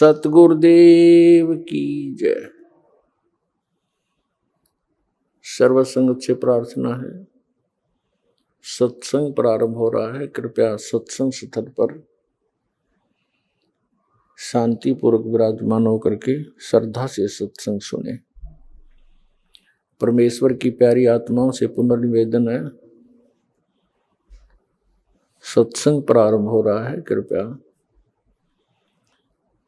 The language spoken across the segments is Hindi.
सतगुरुदेव की जय। सर्वसंग से प्रार्थना है, सत्संग प्रारंभ हो रहा है। कृपया सत्संग स्थल पर शांतिपूर्वक विराजमान होकर के श्रद्धा से सत्संग सुने। परमेश्वर की प्यारी आत्माओं से पुनर्निवेदन है, सत्संग प्रारंभ हो रहा है। कृपया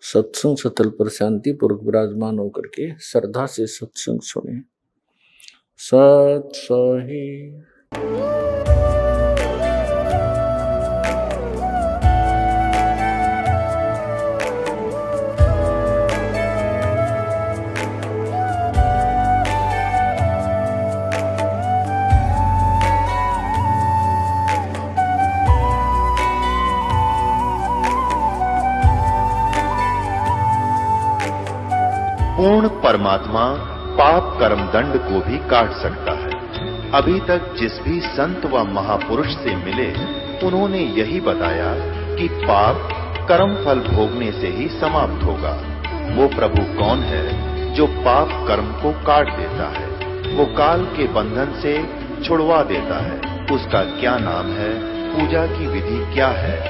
सत्संग स्थल पर शांतिपूर्वक विराजमान होकर के श्रद्धा से सत्संग सुने। सत सही पूर्ण परमात्मा पाप कर्म दंड को भी काट सकता है। अभी तक जिस भी संत व महापुरुष से मिले, उन्होंने यही बताया कि पाप कर्म फल भोगने से ही समाप्त होगा। वो प्रभु कौन है जो पाप कर्म को काट देता है, वो काल के बंधन से छुड़वा देता है। उसका क्या नाम है, पूजा की विधि क्या है?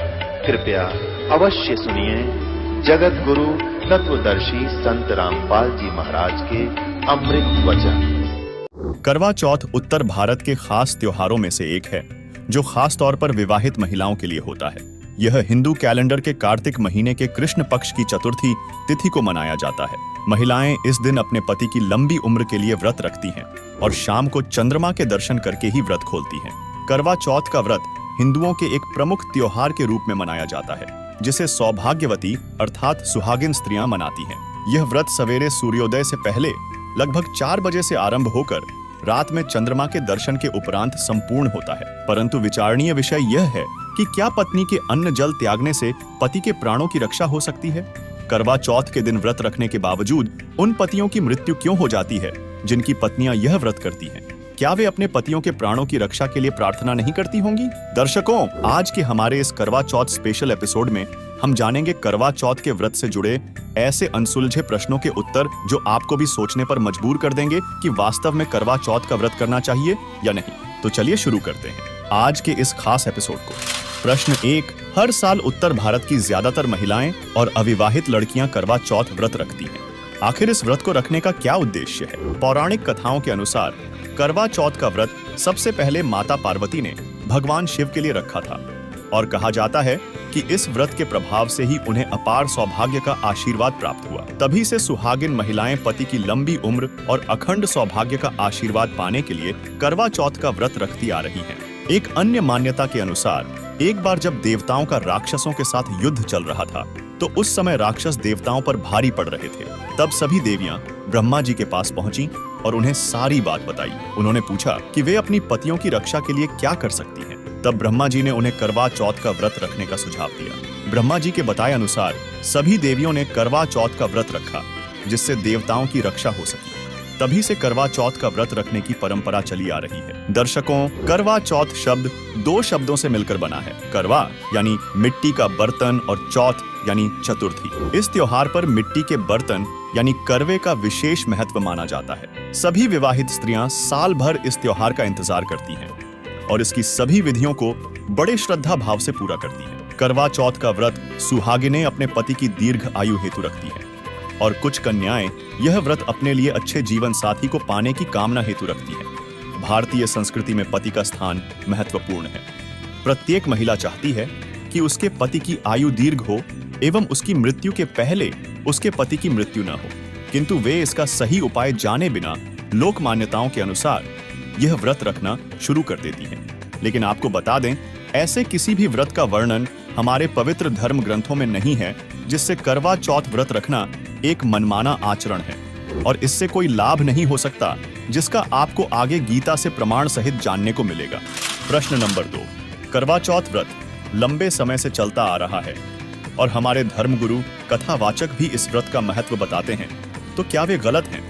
कृपया अवश्य सुनिए जगत गुरु तत्वदर्शी संत रामपाल जी महाराज के अमृत वचन। करवा चौथ उत्तर भारत के खास त्योहारों में से एक है, जो खास तौर पर विवाहित महिलाओं के लिए होता है। यह हिंदू कैलेंडर के कार्तिक महीने के कृष्ण पक्ष की चतुर्थी तिथि को मनाया जाता है। महिलाएं इस दिन अपने पति की लंबी उम्र के लिए व्रत रखती हैं और शाम को चंद्रमा के दर्शन करके ही व्रत खोलती हैं। करवा चौथ का व्रत हिंदुओं के एक प्रमुख त्योहार के रूप में मनाया जाता है, जिसे सौभाग्यवती अर्थात सुहागिन स्त्रियां मनाती हैं। यह व्रत सवेरे सूर्योदय से पहले लगभग 4 बजे से आरंभ होकर रात में चंद्रमा के दर्शन के उपरांत संपूर्ण होता है। परंतु विचारणीय विषय यह है कि क्या पत्नी के अन्न जल त्यागने से पति के प्राणों की रक्षा हो सकती है? करवा चौथ के दिन व्रत रखने के बावजूद उन पतियों की मृत्यु क्यों हो जाती है जिनकी पत्नियां यह व्रत करती हैं? क्या वे अपने पतियों के प्राणों की रक्षा के लिए प्रार्थना नहीं करती होंगी? दर्शकों, आज के हमारे इस करवा चौथ स्पेशल एपिसोड में हम जानेंगे करवा चौथ के व्रत से जुड़े ऐसे अनसुलझे प्रश्नों के उत्तर जो आपको भी सोचने पर मजबूर कर देंगे कि वास्तव में करवा चौथ का व्रत करना चाहिए या नहीं। तो चलिए शुरू करते हैं आज के इस खास एपिसोड को। प्रश्न 1, हर साल उत्तर भारत की ज्यादातर महिलाएं और अविवाहित लड़कियां करवा चौथ व्रत रखती हैं। आखिर इस व्रत को रखने का क्या उद्देश्य है? पौराणिक कथाओं के अनुसार करवा चौथ का व्रत सबसे पहले माता पार्वती ने भगवान शिव के लिए रखा था और कहा जाता है कि इस व्रत के प्रभाव से ही उन्हें अपार सौभाग्य का आशीर्वाद प्राप्त हुआ। तभी से सुहागिन महिलाएं पति की लंबी उम्र और अखंड सौभाग्य का आशीर्वाद पाने के लिए करवा चौथ का व्रत रखती आ रही हैं। एक अन्य मान्यता के अनुसार एक बार जब देवताओं का राक्षसों के साथ युद्ध चल रहा था, तो उस समय राक्षस देवताओं पर भारी पड़ रहे थे। तब सभी देवियां ब्रह्मा जी के पास पहुंची और उन्हें सारी बात बताई। उन्होंने पूछा कि वे अपनी पतियों की रक्षा के लिए क्या कर सकती हैं। तब ब्रह्मा जी ने उन्हें करवा चौथ का व्रत रखने का सुझाव दिया। ब्रह्मा जी के बताए अनुसार सभी देवियों ने करवा चौथ का व्रत रखा, जिससे देवताओं की रक्षा हो सकी। तभी से करवा चौथ का व्रत रखने की परंपरा चली आ रही है। दर्शकों, करवा चौथ शब्द 2 शब्दों से मिलकर बना है। करवा यानी मिट्टी का बर्तन और चौथ यानी चतुर्थी। इस त्योहार पर मिट्टी के बर्तन यानी करवे का विशेष महत्व माना जाता है। सभी विवाहित स्त्रियां साल भर इस त्योहार का इंतजार करती हैं और इसकी सभी विधियों को बड़े श्रद्धा भाव से पूरा करती हैं। करवा चौथ का व्रत सुहागिनें अपने पति की दीर्घ आयु हेतु रखती हैं और कुछ कन्याएं यह व्रत अपने लिए अच्छे जीवन साथी को पाने की कामना हेतु रखती हैं। भारतीय संस्कृति में पति का स्थान महत्वपूर्ण है। प्रत्येक महिला चाहती है कि उसके पति की आयु दीर्घ हो एवं उसकी मृत्यु के पहले उसके पति की मृत्यु न हो, किंतु वे इसका सही उपाय जाने बिना लोक मान्यताओं के अनुसार यह व्रत रखना शुरू कर देती हैं। लेकिन आपको बता दें, ऐसे किसी भी व्रत का वर्णन हमारे पवित्र धर्म ग्रंथों में नहीं है जिससे करवा चौथ व्रत रखना एक मनमाना आचरण है और इससे कोई लाभ नहीं हो सकता, जिसका आपको आगे गीता से प्रमाण सहित जानने को मिलेगा। प्रश्न नंबर 2, करवा चौथ व्रत लंबे समय से चलता आ रहा है और हमारे धर्मगुरु कथावाचक भी इस व्रत का महत्व बताते हैं, तो क्या वे गलत हैं?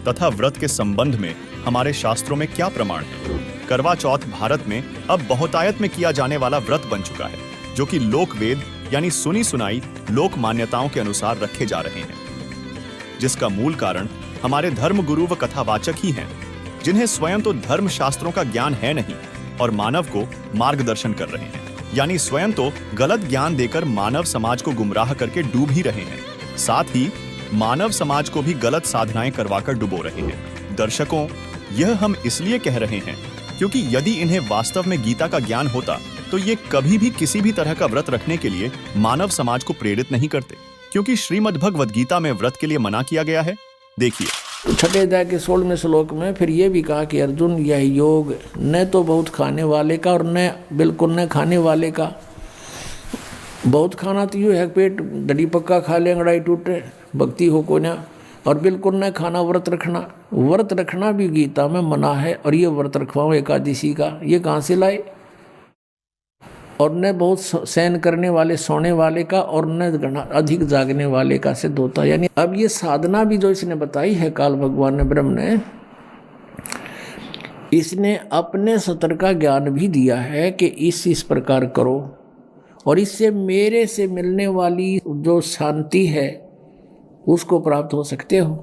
तथा व्रत के संबंध में हमारे शास्त्रों में क्या प्रमाण है? करवा चौथ भारत में अब बहुतायत में किया जाने वाला व्रत बन चुका है, जो कि लोक वेद यानी सुनी सुनाई लोक मान्यताओं के अनुसार रखे जा रहे हैं, जिसका मूल कारण हमारे धर्म गुरु व कथावाचक ही हैं, जिन्हें स्वयं तो धर्म शास्त्रों का ज्ञान है नहीं और मानव को मार्गदर्शन कर रहे हैं, यानी स्वयं तो गलत ज्ञान देकर मानव समाज को गुमराह करके डूब ही रहे हैं, साथ ही मानव समाज को भी गलत साधनाएं करवाकर डुबो रहे हैं। दर्शकों, यह हम इसलिए कह रहे हैं क्योंकि यदि इन्हें वास्तव में गीता का ज्ञान होता तो ये कभी भी किसी भी तरह का व्रत रखने के लिए मानव समाज को प्रेरित नहीं करते, क्योंकि श्रीमद् भगवद गीता में व्रत के लिए मना किया गया है। देखिए छठे अध्याय के 16वें श्लोक में फिर ये भी कहा कि अर्जुन, यह योग न तो बहुत खाने वाले का और न बिल्कुल न खाने वाले का। बहुत खाना तो यूँ है पेट डडी पक्का खा ले अंगड़ाई टूटे, भक्ति हो को ना, और बिल्कुल न खाना व्रत रखना। व्रत रखना भी गीता में मना है, और ये व्रत रखवाओ एकादशी का, ये कहाँ से लाए? और न बहुत सहन करने वाले सोने वाले का, और न अधिक जागने वाले का सिद्ध होता। यानी अब ये साधना भी जो इसने बताई है काल भगवान ने, ब्रह्म ने, इसने अपने सतर का ज्ञान भी दिया है कि इस प्रकार करो, और इससे मेरे से मिलने वाली जो शांति है उसको प्राप्त हो सकते हो।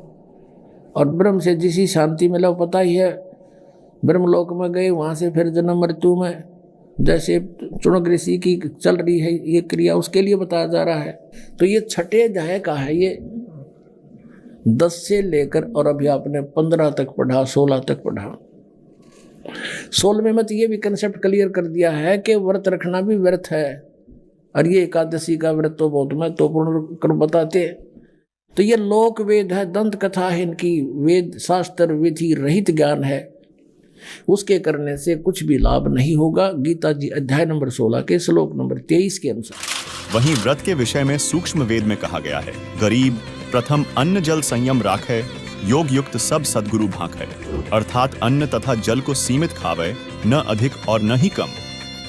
और ब्रह्म से जिसी शांति मिला वो पता ही है, ब्रह्मलोक में गए, वहाँ से फिर जन्म मृत्यु में जैसे चुनक ऋषि की चल रही है ये क्रिया, उसके लिए बताया जा रहा है। तो ये छठे अध्याय का है, ये 10 से लेकर, और अभी आपने 15 तक पढ़ा, 16 तक पढ़ा। 16वें में तो ये भी कंसेप्ट क्लियर कर दिया है कि व्रत रखना भी व्यर्थ है, और ये एकादशी का व्रत तो बहुत महत्वपूर्ण कर बताते। तो ये लोक वेद है, दंत कथा है इनकी, वेद शास्त्र विधि रहित ज्ञान है, उसके करने से कुछ भी लाभ नहीं होगा। गीता जी अध्याय नंबर 16 के श्लोक नंबर 23 के अनुसार। वहीं व्रत के विषय में सूक्ष्म वेद में कहा गया है, गरीब प्रथम अन्न जल संयम राखे, योग युक्त सब सद्गुरु भांखे। अर्थात अन्न तथा जल को सीमित खावे, न अधिक और न ही कम।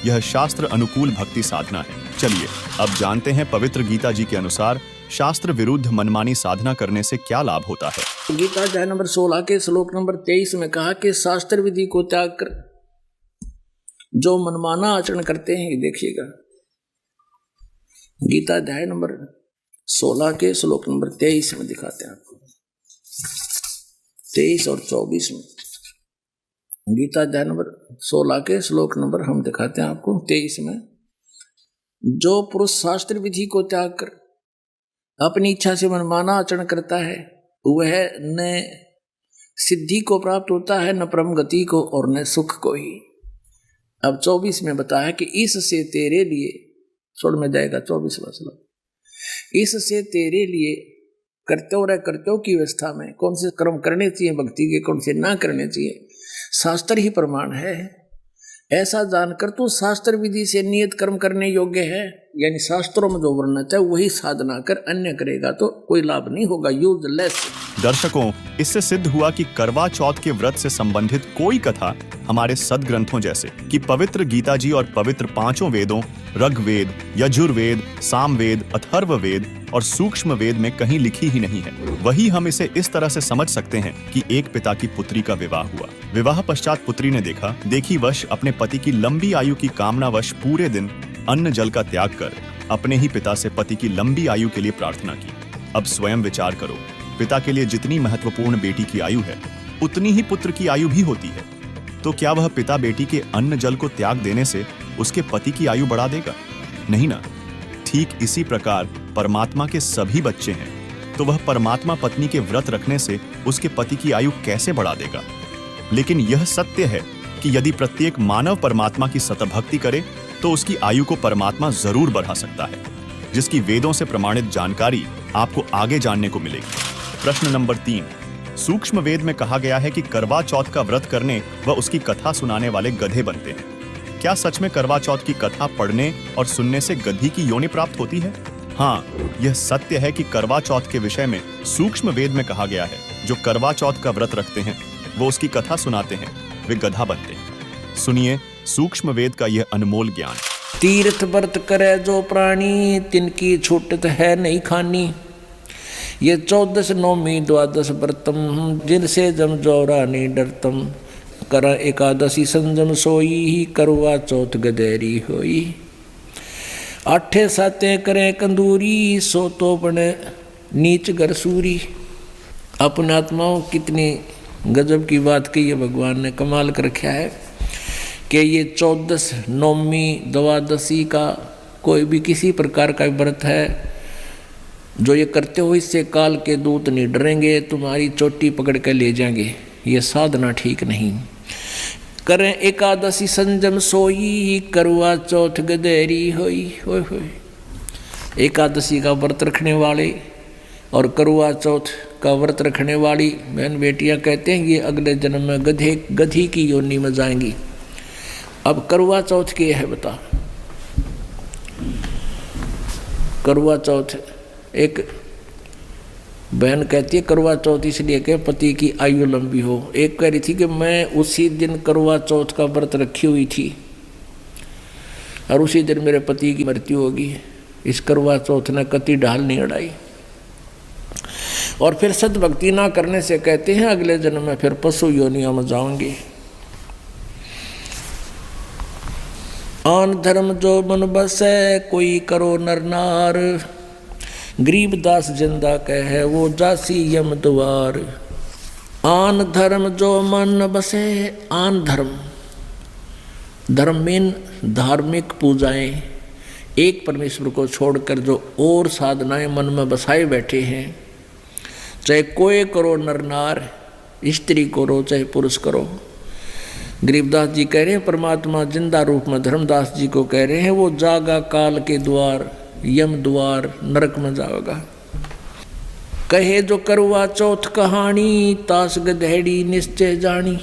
यह शास्त्र अनुकूल भक्ति साधना है। चलिए अब जानते हैं पवित्र गीता जी के अनुसार शास्त्र विरुद्ध मनमानी साधना करने से क्या लाभ होता है। गीता अध्याय नंबर 16 के श्लोक नंबर 23 में कहा कि शास्त्र विधि को त्याग कर जो मनमाना आचरण करते हैं, देखिएगा गीता अध्याय नंबर 16 के श्लोक नंबर 23 में दिखाते हैं आपको, 23 और 24 में। गीता अध्याय नंबर 16 के श्लोक नंबर हम दिखाते हैं आपको 23 में। जो पुरुष शास्त्र विधि को त्याग कर अपनी इच्छा से मनमाना आचरण करता है, वह न सिद्धि को प्राप्त होता है, न परम गति को, और न सुख को ही। अब 24 में बताया कि इससे तेरे लिए, छोड़ में जाएगा 24वां श्लोक, इससे तेरे लिए कर्तव्य की व्यवस्था में कौन से कर्म करने चाहिए भक्ति के, कौन से ना करने चाहिए, शास्त्र ही प्रमाण है। ऐसा जानकर तो शास्त्र विधि से नियत कर्म करने योग्य है, यानी शास्त्रों में जो वर्णित है वही साधना कर, अन्य करेगा तो कोई लाभ नहीं होगा, यूजलेस। दर्शकों, इससे सिद्ध हुआ कि करवा चौथ के व्रत से संबंधित कोई कथा हमारे सदग्रंथों जैसे कि पवित्र गीता जी और पवित्र 5 वेदों ऋग्वेद, यजुर्वेद, सामवेद, अथर्ववेद और सूक्ष्म वेद में कहीं लिखी ही नहीं है। वही हम इसे इस तरह से समझ सकते हैं कि एक पिता की पुत्री का विवाह हुआ। विवाह पश्चात पुत्री ने देखी वश अपने पति की लंबी आयु की कामना वश पूरे दिन अन्न जल का त्याग कर अपने ही पिता से पति की लंबी आयु के लिए प्रार्थना की। अब स्वयं विचार करो, पिता के लिए जितनी महत्वपूर्ण बेटी की आयु है, उतनी ही पुत्र की आयु भी होती है। तो क्या वह पिता बेटी के अन्न जल को त्याग देने से उसके पति की आयु बढ़ा देगा? नहीं ना। ठीक इसी प्रकार परमात्मा के सभी बच्चे हैं, तो वह परमात्मा पत्नी के व्रत रखने से उसके पति की आयु कैसे बढ़ा देगा? लेकिन यह सत्य है कि यदि प्रत्येक मानव परमात्मा की सतभक्ति करे तो उसकी आयु को परमात्मा जरूर बढ़ा सकता है, जिसकी वेदों से प्रमाणित जानकारी आपको आगे जानने को मिलेगी। प्रश्न नंबर 3, सूक्ष्म वेद में कहा गया है कि करवा चौथ का व्रत करने व उसकी कथा सुनाने वाले गधे बनते हैं। क्या सच में करवा चौथ की कथा पढ़ने और सुनने से गधी की योनि प्राप्त होती है? हाँ, यह सत्य है कि करवा चौथ के विषय में सूक्ष्म वेद में कहा गया है, जो करवा चौथ का व्रत रखते हैं वो उसकी कथा सुनाते हैं, वे गधा बनते हैं। सुनिए सूक्ष्म वेद का यह अनमोल ज्ञान। तीर्थ व्रत करे जो प्राणी, तिनकी छूटत है नहीं खानी। ये 14 नौमी 12 व्रतम, जिनसे जम जौरा नहीं डरतम। कर एकादशी संजम सोई, करवा चौथ गदेरी होई। आठे साते करे कंदूरी, सो तो बने नीच गरसूरी। अपने आत्माओं कितनी गजब की बात की है, भगवान ने कमाल कर रखा है कि ये 14 नौमी द्वादशी का कोई भी किसी प्रकार का व्रत है जो ये करते हो, इससे काल के दूत नहीं डरेंगे, तुम्हारी चोटी पकड़ कर ले जाएंगे। ये साधना ठीक नहीं। करें एकादशी संजम सोई, करवा चौथ गदेरी होई। होय होय। एकादशी का व्रत रखने वाले और करवा चौथ का व्रत रखने वाली बहन बेटियां कहते हैं ये अगले जन्म में गधी की योनि में जाएंगी। अब करवा चौथ के है बता। करवा चौथ एक बहन कहती है करवा चौथ इसलिए कि पति की आयु लंबी हो। एक कह रही थी कि मैं उसी दिन करवा चौथ का व्रत रखी हुई थी और उसी दिन मेरे पति की मृत्यु होगी। इस करवा चौथ ने कति ढाल नहीं अड़ाई। और फिर सद्भक्ति ना करने से कहते हैं अगले जन्म में फिर पशु योनियों में जाओगे। आन धर्म जो मन बसे, कोई करो नर नार, गरीबदास जिंदा कहे वो जासी यम द्वार। आन धर्म जो मन बसे, आन धर्म, धर्म में धार्मिक पूजाएं, एक परमेश्वर को छोड़कर जो और साधनाएं मन में बसाए बैठे हैं, चाहे कोई करो नर नार, स्त्री करो चाहे पुरुष करो। गरीबदास जी कह रहे हैं परमात्मा जिंदा रूप में धर्मदास जी को कह रहे हैं वो जागा काल के द्वार, यम द्वार, नरक में जाओगा। कहे जो करवा चौथ कहानी, तास गधेड़ी निश्चय जानी।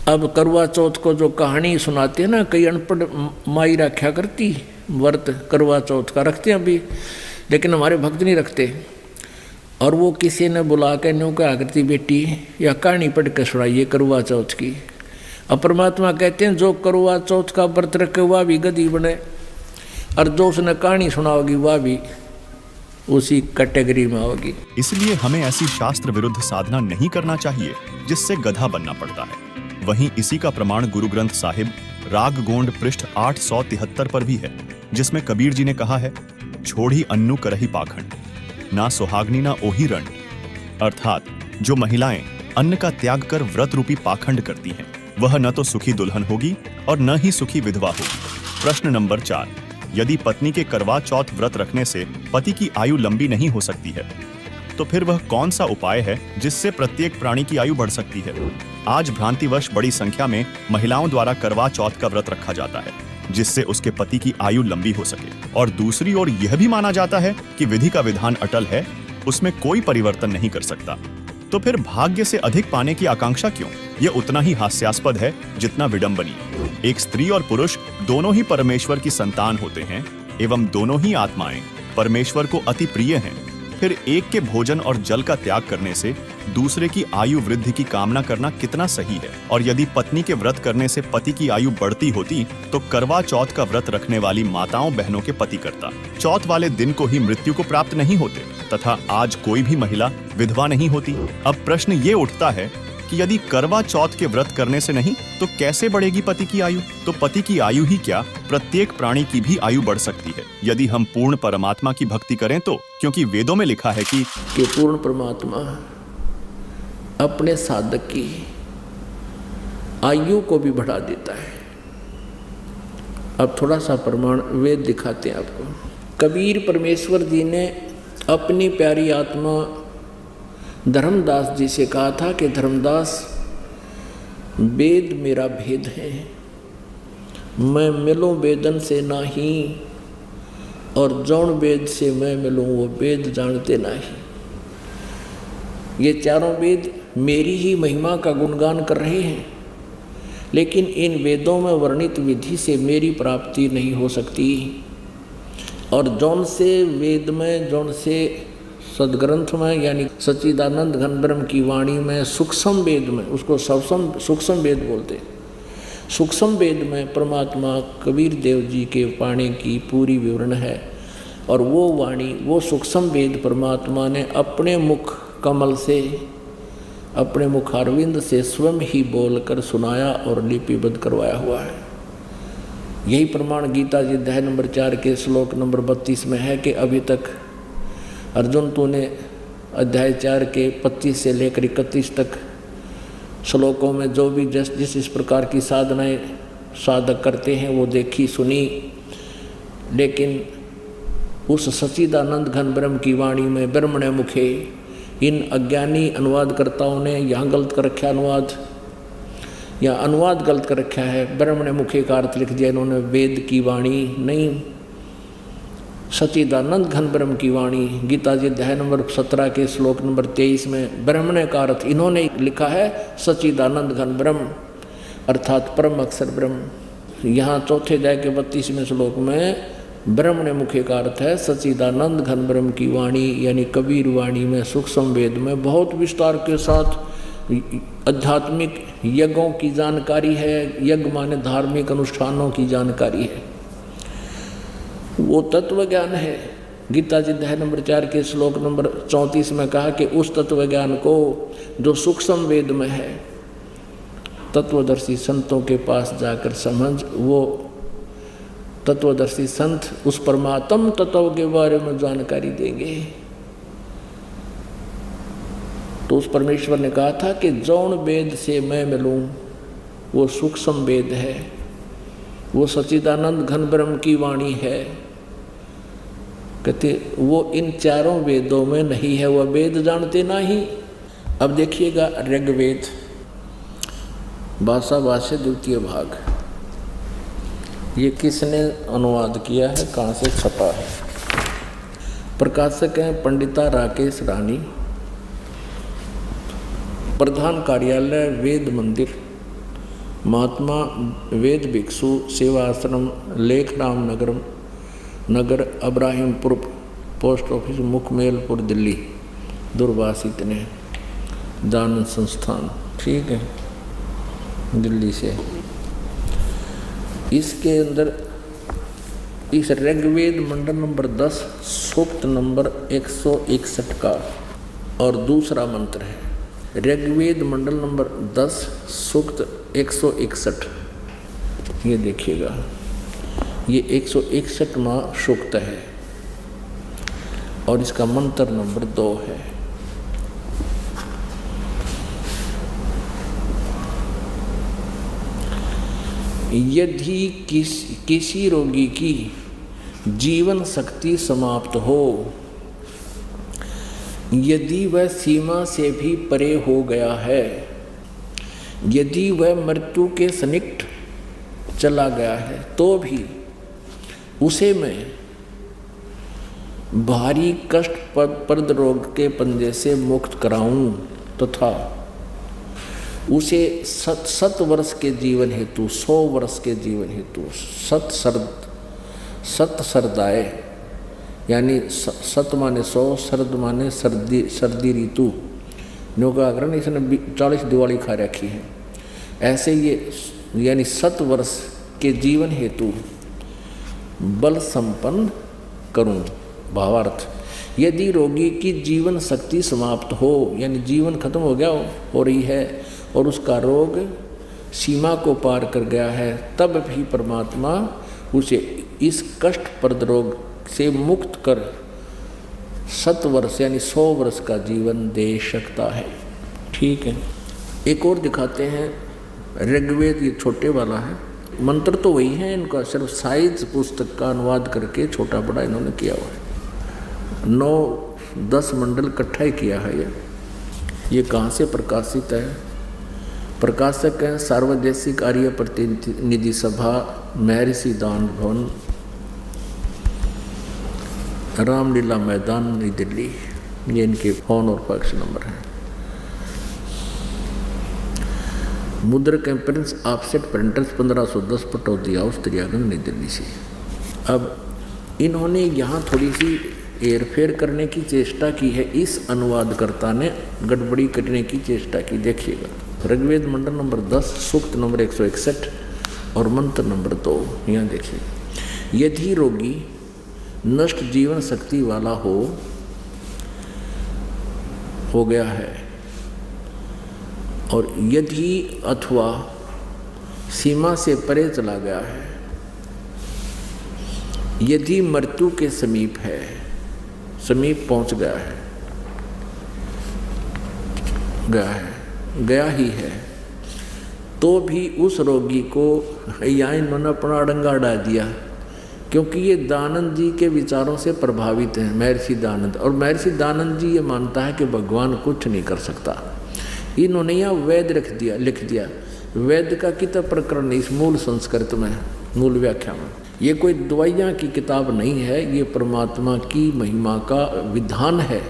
अब करवा चौथ को जो कहानी सुनाते हैं ना, कई अनपढ़ माई रखा करती व्रत करवा चौथ का रखते हैं अभी, लेकिन हमारे भक्त नहीं रखते। और वो किसी ने बुला के न्यू कहा करती बेटी या कहानी पढ़ के सुनाइए करवा चौथ की। अब परमात्मा कहते हैं जो करवा चौथ का व्रत रखे वह भी गधी बने, और जो उसने कहानी सुनाओगी वह भी उसी कैटेगरी में होगी। इसलिए हमें ऐसी शास्त्र विरुद्ध साधना नहीं करना चाहिए जिससे गधा बनना पड़ता है। वहीं इसी का प्रमाण गुरु ग्रंथ साहिब राग गोंड पृष्ठ 873 पर भी है, जिसमें कबीर जी ने कहा है, छोड़ी अन्नु करही पाखंड, ना सुहागनी ना ओही रण। अर्थात जो महिलाएं अन्न का त्याग कर व्रत रूपी पाखंड करती हैं, वह न तो सुखी दुल्हन होगी और न ही सुखी विधवा होगी। प्रश्न नंबर 4, यदि पत्नी के करवा चौथ व्रत रखने से पति की आयु लंबी नहीं हो सकती है, तो फिर वह कौन सा उपाय है जिससे प्रत्येक प्राणी की आयु बढ़ सकती है? आज भ्रांतिवश बड़ी संख्या में महिलाओं द्वारा करवा चौथ का व्रत रखा जाता है जिससे उसके पति की आयु लंबी हो सके, और दूसरी ओर यह भी माना जाता है कि विधि का विधान अटल है, उसमें कोई परिवर्तन नहीं कर सकता। तो फिर भाग्य से अधिक पाने की आकांक्षा क्यों? यह उतना ही हास्यास्पद है जितना विडंबनीय। एक स्त्री और पुरुष दोनों ही परमेश्वर की संतान होते हैं एवं दोनों ही आत्माएं परमेश्वर को अति प्रिय हैं। फिर एक के भोजन और जल का त्याग करने से दूसरे की आयु वृद्धि की कामना करना कितना सही है? और यदि पत्नी के व्रत करने से पति की आयु बढ़ती होती तो करवा चौथ का व्रत रखने वाली माताओं बहनों के पति करता चौथ वाले दिन को ही मृत्यु को प्राप्त नहीं होते, तथा आज कोई भी महिला विधवा नहीं होती। अब प्रश्न ये उठता है कि यदि करवा चौथ के व्रत करने से नहीं तो कैसे बढ़ेगी पति की आयु? तो पति की आयु ही क्या, प्रत्येक प्राणी की भी आयु बढ़ सकती है यदि हम पूर्ण परमात्मा की भक्ति करें तो, क्योंकि वेदों में लिखा है कि पूर्ण परमात्मा अपने साधक की आयु को भी बढ़ा देता है। अब थोड़ा सा प्रमाण वेद दिखाते हैं आपको। कबीर परमेश्वर जी ने अपनी प्यारी आत्मा धर्मदास जी से कहा था कि धर्मदास, वेद मेरा भेद है, मैं मिलूं वेदन से नाही, और जौन वेद से मैं मिलूं वो वेद जानते नहीं। ये चारों वेद मेरी ही महिमा का गुणगान कर रहे हैं, लेकिन इन वेदों में वर्णित विधि से मेरी प्राप्ति नहीं हो सकती। और जौन से वेद में, जौन से सदग्रंथ में, यानी सच्चिदानंद घन ब्रह्म की वाणी में, सूक्ष्म वेद में, उसको सूक्ष्म वेद बोलते, सूक्ष्म वेद में परमात्मा कबीर देव जी के पाने की पूरी विवरण है। और वो वाणी, वो सूक्ष्म वेद परमात्मा ने अपने मुख कमल से, अपने मुखारविंद से स्वयं ही बोलकर सुनाया और लिपिबद्ध करवाया हुआ है। यही प्रमाण गीता जी अध्याय नंबर 4 के श्लोक नंबर 32 में है कि अभी तक अर्जुन तूने अध्याय 4 के 25 से लेकर 31 तक श्लोकों में जो भी जिस इस प्रकार की साधनाएं साधक करते हैं वो देखी सुनी, लेकिन उस सच्चिदानंद घन ब्रह्म की वाणी में ब्रह्मणे मुखे इन अज्ञानी अनुवादकर्ताओं ने यहाँ गलत कर रखा अनुवाद, या अनुवाद गलत कर रखा है। ब्रह्मणे मुखे का अर्थ लिख दिया इन्होंने वेद की वाणी, नहीं, सच्चिदानंद घन ब्रह्म की वाणी। गीता जी अध्याय नंबर 17 के श्लोक नंबर 23 में ब्रह्मणे का अर्थ इन्होंने लिखा है सच्चिदानंद घन ब्रह्म अर्थात परम अक्षर ब्रह्म। यहाँ चौथे अध्याय के 32वें श्लोक में ब्रह्मणे मुखे का अर्थ है सच्चिदानंद घन ब्रह्म की वाणी, यानी कबीर वाणी में सूक्ष्म वेद में बहुत विस्तार के साथ आध्यात्मिक यज्ञों की जानकारी है। यज्ञ माने धार्मिक अनुष्ठानों की जानकारी है, वो तत्व ज्ञान है। गीता जी अध्याय नंबर 4 के श्लोक नंबर 34 में कहा कि उस तत्व ज्ञान को जो सूक्ष्म वेद में है, तत्वदर्शी संतों के पास जाकर समझ, वो तत्वदर्शी संत उस परमात्म तत्व के बारे में जानकारी देंगे। तो उस परमेश्वर ने कहा था कि जौन वेद से मैं मिलूं वो सूक्ष्म वेद है, वो सच्चिदानंद घन ब्रह्म की वाणी है। कहते वो इन चारों वेदों में नहीं है, वह वेद जानते नहीं। अब देखिएगा ऋग्वेद भाषा भाष्य द्वितीय भाग, ये किसने अनुवाद किया है, कहाँ से छपा है? प्रकाशक हैं पंडिता राकेश रानी, प्रधान कार्यालय वेद मंदिर, महात्मा वेद भिक्षु सेवा आश्रम, लेखराम नगर अब्राहिमपुर, पोस्ट ऑफिस मुखमेलपुर, दिल्ली, दूरभाषित ने दान संस्थान, ठीक है, दिल्ली से। इसके अंदर इस ऋग्वेद मंडल नंबर 10 सूक्त नंबर 161 का और दूसरा मंत्र है। ऋग्वेद मंडल नंबर 10 सूक्त 161, ये देखिएगा, ये 161वां सूक्त है और इसका मंत्र नंबर 2 है। यदि किसी रोगी की जीवन शक्ति समाप्त हो, यदि वह सीमा से भी परे हो गया है, यदि वह मृत्यु के सन्निकट चला गया है, तो भी उसे मैं भारी कष्टप्रद रोग के पंजे से मुक्त कराऊं तथा उसे 7 वर्ष के जीवन हेतु 100 वर्ष के जीवन हेतु सत सरदाए, यानी 7 माने 100, शरद माने सर्दी ऋतु, नौकाग्रहण इसने 40 दिवाली खा रखी है। ऐसे ये यानी 7 वर्ष के जीवन हेतु बल संपन्न करूं। भावार्थ, यदि रोगी की जीवन शक्ति समाप्त हो, यानी जीवन खत्म हो गया हो रही है और उसका रोग सीमा को पार कर गया है, तब भी परमात्मा उसे इस कष्टप्रद रोग से मुक्त कर 7 वर्ष यानी 100 वर्ष का जीवन दे सकता है। ठीक है, एक और दिखाते हैं ऋग्वेद, ये छोटे वाला है, मंत्र तो वही है, इनका सिर्फ साइज पुस्तक का अनुवाद करके छोटा बड़ा इन्होंने किया हुआ है। 9-10 मंडल इकट्ठा ही किया है ये कहाँ से प्रकाशित है? प्रकाशक हैं सार्वदेशिक आर्य प्रतिनिधि सभा, महर्षि दान भवन, रामलीला मैदान, नई दिल्ली। ये इनके फोन और फैक्स नंबर है। मुद्रक Prince offset printers 1510 Pataudi house, Daryaganj, नई दिल्ली से। अब इन्होंने यहाँ थोड़ी सी हेरफेर करने की चेष्टा की है, इस अनुवादकर्ता ने गड़बड़ी करने की चेष्टा की। देखिएगा, ऋग्वेद मंडल नंबर 10 सूक्त नंबर 161 और मंत्र नंबर 2, यहाँ देखिए, यदि रोगी नष्ट जीवन शक्ति वाला हो गया है और यदि अथवा सीमा से परे चला गया है, यदि मृत्यु के समीप है, समीप पहुंच गया ही है, तो भी उस रोगी को यहाँ इन्होंने अपना अड़ंगा डाल दिया, क्योंकि ये दानंद जी के विचारों से प्रभावित हैं, महर्षि दानंद। और महर्षि दानंद जी ये मानता है कि भगवान कुछ नहीं कर सकता। इन्होंने यहाँ वेद लिख दिया। वेद का किताब प्रकरण इस मूल संस्कृत में, मूल व्याख्या में। ये कोई दवाइयाँ की किताब नहीं है, ये परमात्मा की महिमा का विधान है।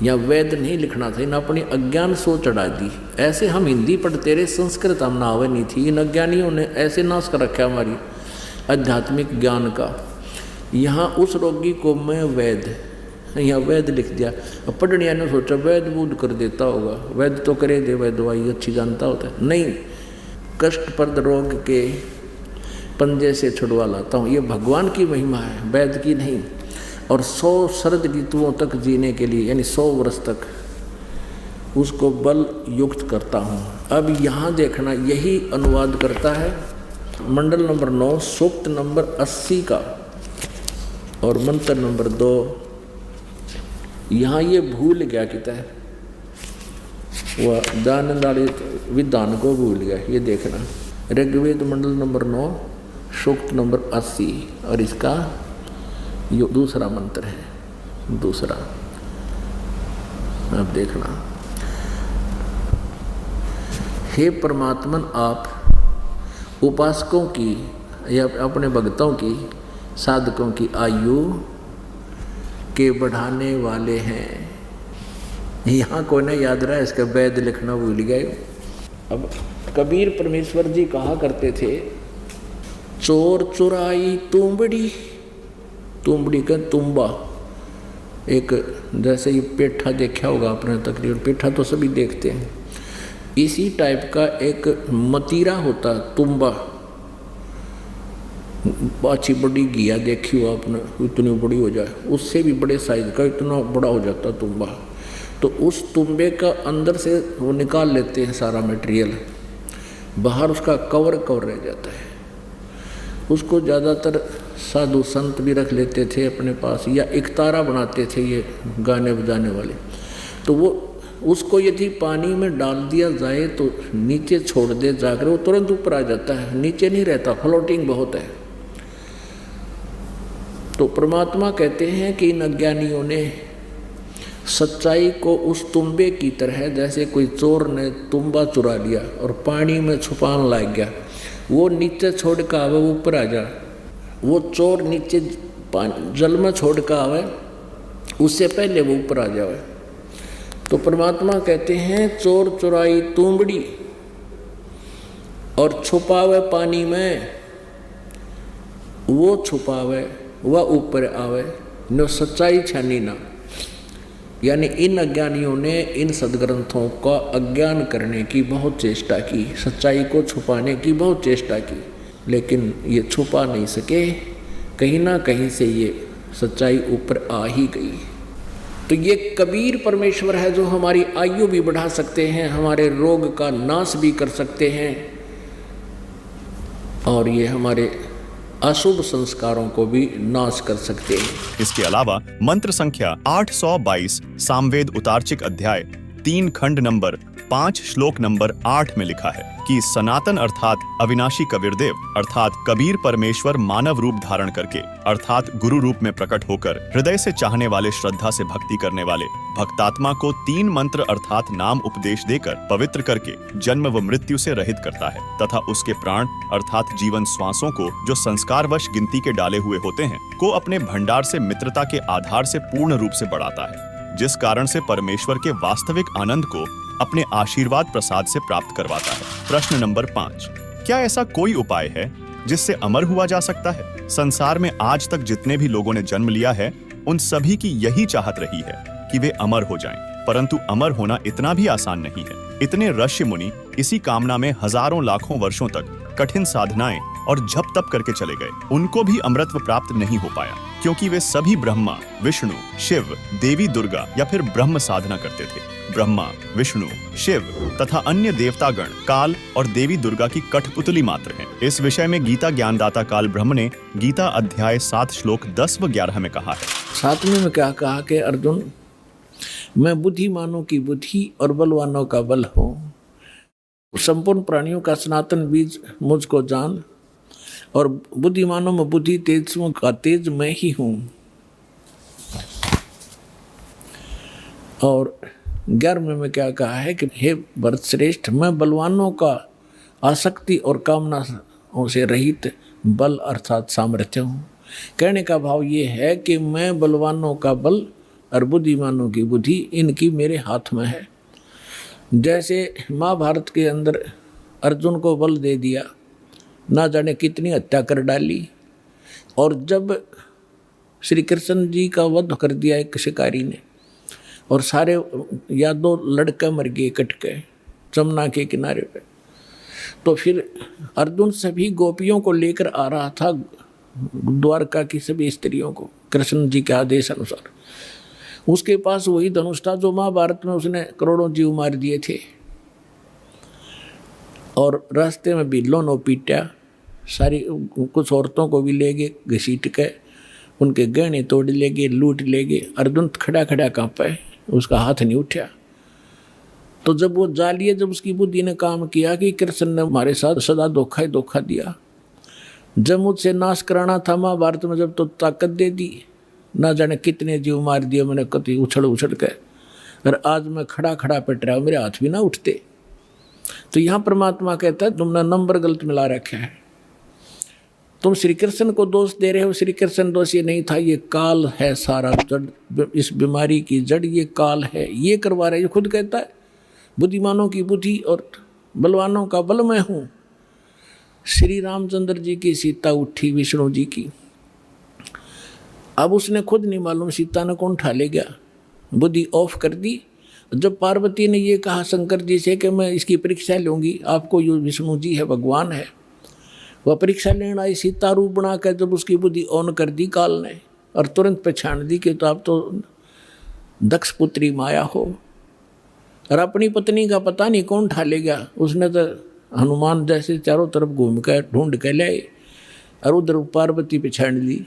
या वेद नहीं लिखना था, इन अपनी अज्ञान सो चढ़ा दी। ऐसे हम हिंदी पढ़ते रहे, संस्कृत हम नावे नहीं थी। इन अज्ञानियों ने ऐसे नाश कर रखा हमारी आध्यात्मिक ज्ञान का। यहाँ उस रोगी को मैं वेद, यहाँ वेद लिख दिया। अब पढ़निया ने सोचा वेद बूद कर देता होगा, वेद तो करे दे, वह दवाई अच्छी जानता होता है। नहीं, कष्टप्रद रोग के पंजे से छुड़वा लाता हूँ। ये भगवान की महिमा है, वेद की नहीं। और 100 शरद ऋतुओं तक जीने के लिए, यानी 100 वर्ष तक उसको बल युक्त करता हूँ। अब यहाँ देखना, यही अनुवाद करता है मंडल नंबर 9 सूक्त नंबर 80 का और मंत्र नंबर 2। यहाँ ये भूल गया किता है, वह दानंद वाले विधान को भूल गया। ये देखना, ऋग्वेद मंडल नंबर 9 सूक्त नंबर 80 और इसका ये दूसरा मंत्र है, दूसरा। अब देखना, हे परमात्मन, आप उपासकों की या अपने भक्तों की, साधकों की आयु के बढ़ाने वाले हैं। यहाँ को ना याद रहा, इसका वेद लिखना भूल गए। अब कबीर परमेश्वर जी कहा करते थे, चोर चुराई तुंबड़ी, तुंबड़ी का तुम्बा, एक जैसे ये पेठा देखा होगा आपने, तकरीबन पेठा तो सभी देखते हैं। इसी टाइप का एक मतीरा होता, तुम्बा, अच्छी बड़ी घिया देखी हो आपने, इतनी बड़ी हो जाए, उससे भी बड़े साइज का इतना बड़ा हो जाता तुम्बा। तो उस तुम्बे का अंदर से वो निकाल लेते हैं सारा मटेरियल, बाहर उसका कवर रह जाता है। उसको ज़्यादातर साधु संत भी रख लेते थे अपने पास, या एक तारा बनाते थे ये गाने बजाने वाले। तो वो उसको यदि पानी में डाल दिया जाए तो नीचे छोड़ दे जाकर, वो तुरंत ऊपर आ जाता है, नीचे नहीं रहता, फ्लोटिंग बहुत है। तो परमात्मा कहते हैं कि इन अज्ञानियों ने सच्चाई को उस तुम्बे की तरह, जैसे कोई चोर ने तुम्बा चुरा लिया और पानी में छुपाने लग गया, वो नीचे छोड़ कर आवे, ऊपर आ जा। वो चोर नीचे जल में छोड़ कर आवे, उससे पहले वो ऊपर आ जावे। तो परमात्मा कहते हैं, चोर चुराई तुंबड़ी और छुपावे पानी में, वो छुपावे वह ऊपर आवे, न सच्चाई छानी ना। यानी इन अज्ञानियों ने इन सदग्रंथों का अज्ञान करने की बहुत चेष्टा की, सच्चाई को छुपाने की बहुत चेष्टा की, लेकिन ये छुपा नहीं सके। कहीं ना कहीं से ये सच्चाई ऊपर आ ही गई। तो ये कबीर परमेश्वर है जो हमारी आयु भी बढ़ा सकते हैं, हमारे रोग का नाश भी कर सकते हैं, और ये हमारे अशुभ संस्कारों को भी नाश कर सकते हैं। इसके अलावा मंत्र संख्या 822 सामवेद उतार्चिक अध्याय 3 खंड नंबर 5 श्लोक नंबर 8 में लिखा है कि सनातन अर्थात अविनाशी कबीरदेव अर्थात कबीर परमेश्वर मानव रूप धारण करके अर्थात गुरु रूप में प्रकट होकर हृदय से चाहने वाले, श्रद्धा से भक्ति करने वाले भक्तात्मा को 3 मंत्र अर्थात नाम उपदेश देकर पवित्र करके जन्म व मृत्यु से रहित करता है तथा उसके प्राण अर्थात जीवन श्वासों को, जो संस्कारवश गिनती के डाले हुए होते हैं, को अपने भंडार से मित्रता के आधार से पूर्ण रूप से बढ़ाता है, जिस कारण से परमेश्वर के वास्तविक आनंद को अपने आशीर्वाद प्रसाद से प्राप्त करवाता है। प्रश्न नंबर 5, क्या ऐसा कोई उपाय है जिससे अमर हुआ जा सकता है? संसार में आज तक जितने भी लोगों ने जन्म लिया है, उन सभी की यही चाहत रही है कि वे अमर हो जाएं, परंतु अमर होना इतना भी आसान नहीं है। इतने ऋषि मुनि इसी कामना में हजारों लाखों वर्षों तक कठिन साधनाएं और जप तप करके चले गए, उनको भी अमरत्व प्राप्त नहीं हो पाया। क्योंकि वे सभी ब्रह्मा, विष्णु, शिव, देवी दुर्गा या फिर ब्रह्म साधना करते थे। ब्रह्मा, विष्णु, शिव तथा अन्य देवतागण काल और देवी दुर्गा की कठपुतली मात्र हैं। इस विषय में गीता ज्ञानदाता काल ब्रह्म ने गीता अध्याय 7 श्लोक 10 व 11 में कहा है। 7वें में क्या कहा कि अर्जुन, मैं बुद्धिमानों की बुद्धि और बलवानों का बल हूँ। संपूर्ण प्राणियों का सनातन बीज मुझको जान, और बुद्धिमानों में बुद्धि, तेजों का तेज मैं ही हूँ। और 11वें में क्या कहा है कि हे भरत श्रेष्ठ, मैं बलवानों का आसक्ति और कामनाओं से रहित बल अर्थात सामर्थ्य हूँ। कहने का भाव ये है कि मैं बलवानों का बल और बुद्धिमानों की बुद्धि इनकी मेरे हाथ में है। जैसे महाभारत के अंदर अर्जुन को बल दे दिया, ना जाने कितनी हत्या कर डाली, और जब श्री कृष्ण जी का वध कर दिया एक शिकारी ने, और सारे यादव लड़के मर गए कट के जमुना के किनारे पे, तो फिर अर्जुन सभी गोपियों को लेकर आ रहा था द्वारका की सभी स्त्रियों को कृष्ण जी के आदेश अनुसार। उसके पास वही धनुष था जो महाभारत में उसने करोड़ों जीव मार दिए थे, और रास्ते में भी लोनो पीटा, सारी कुछ औरतों को भी ले गए घसीट के, उनके गहने तोड़ ले गए, लूट ले गए। अर्जुन खड़ा खड़ा कांपा, उसका हाथ नहीं उठा। तो जब वो जा लिए, जब उसकी बुद्धि ने काम किया कि कृष्ण ने हमारे साथ सदा धोखा ही धोखा दिया, जब मुझसे नाश कराना था महाभारत में, जब तो ताकत दे दी, ना जाने कितने जीव मार दिए मैंने कति उछल उछल के, और आज मैं खड़ा खड़ा पिट रहा हूँ, मेरे हाथ भी ना उठते। तो यहाँ परमात्मा कहता है तुमने नंबर गलत मिला रखा है, तुम श्री कृष्ण को दोष दे रहे हो। श्री कृष्ण दोष ये नहीं था, ये काल है सारा जड़, इस बीमारी की जड़ ये काल है, ये करवा रहे। ये खुद कहता है बुद्धिमानों की बुद्धि और बलवानों का बल मैं हूँ। श्री रामचंद्र जी की सीता उठी विष्णु जी की, अब उसने खुद नहीं मालूम सीता ने कौन उठा ले गया, बुद्धि ऑफ कर दी। जब पार्वती ने ये कहा शंकर जी से कि मैं इसकी परीक्षा लूँगी, आपको ये विष्णु जी है, भगवान है, वह परीक्षा लेना आई सीता रूप बना कर, जब उसकी बुद्धि ऑन कर दी काल ने, और तुरंत पहचान दी कि तो आप तो दक्ष पुत्री माया हो, और अपनी पत्नी का पता नहीं कौन उठा ले गया। उसने तो हनुमान जैसे चारों तरफ घूम कर ढूंढ के ले, और उधर पार्वती पहचान ली।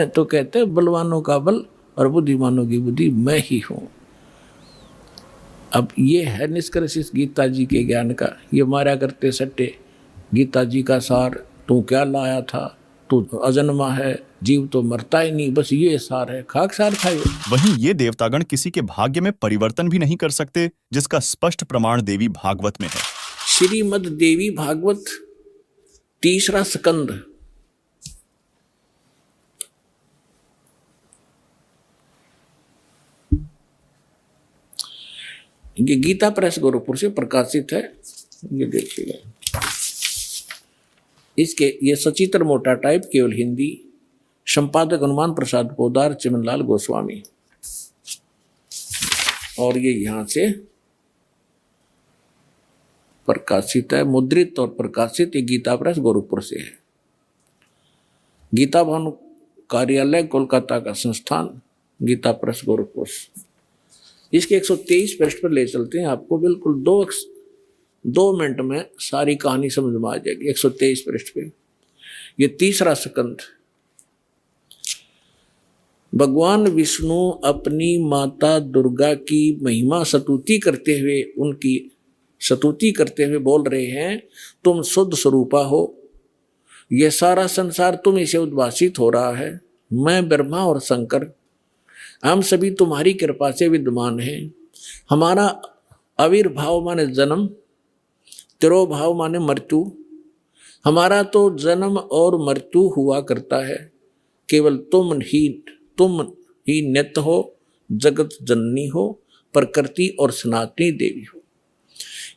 तो कहते हैं बलवानों का बल और बुद्धिमानों की बुद्धि मैं ही हूँ। अब ये है निष्कर्ष इस गीता जी के ज्ञान का। ये मारा करते सट्टे गीता जी का सार, तू क्या लाया था, तू अजन्मा है, जीव तो मरता ही नहीं, बस ये सार है, खाक सार था ये। वहीं ये देवतागण किसी के भाग्य में परिवर्तन भी नहीं कर सकते, जिसका स्पष्ट प्रमाण देवी भागवत में है। श्रीमद् देवी भागवत 3रा स्कंद, ये गीता प्रेस गोरखपुर से प्रकाशित है। ये देखिएगा, इसके ये सचित्र मोटा टाइप, केवल हिंदी, संपादक हनुमान प्रसाद पोदार, चिमनलाल गोस्वामी, और ये यहाँ से प्रकाशित है, मुद्रित और प्रकाशित। ये गीता प्रेस गोरखपुर से है। गीता भवन कार्यालय कोलकाता का संस्थान, गीता प्रेस गोरखपुर। इसके 123 पृष्ठ पर ले चलते हैं आपको, बिल्कुल 2 मिनट में सारी कहानी समझ में आ जाएगी। 123 पृष्ठ पे ये 3रा स्कंद। भगवान विष्णु अपनी माता दुर्गा की महिमा स्तुति करते हुए, उनकी स्तुति करते हुए बोल रहे हैं, तुम शुद्ध स्वरूपा हो, यह सारा संसार तुम इसे उद्भासित हो रहा है। मैं ब्रह्मा और शंकर, हम सभी तुम्हारी कृपा से विद्यमान हैं। हमारा आविर्भाव माने जन्म, तिरोभाव माने मृत्यु। हमारा तो जन्म और मृत्यु हुआ करता है, केवल तुम ही नित्य हो, जगत जननी हो, प्रकृति और सनातनी देवी हो।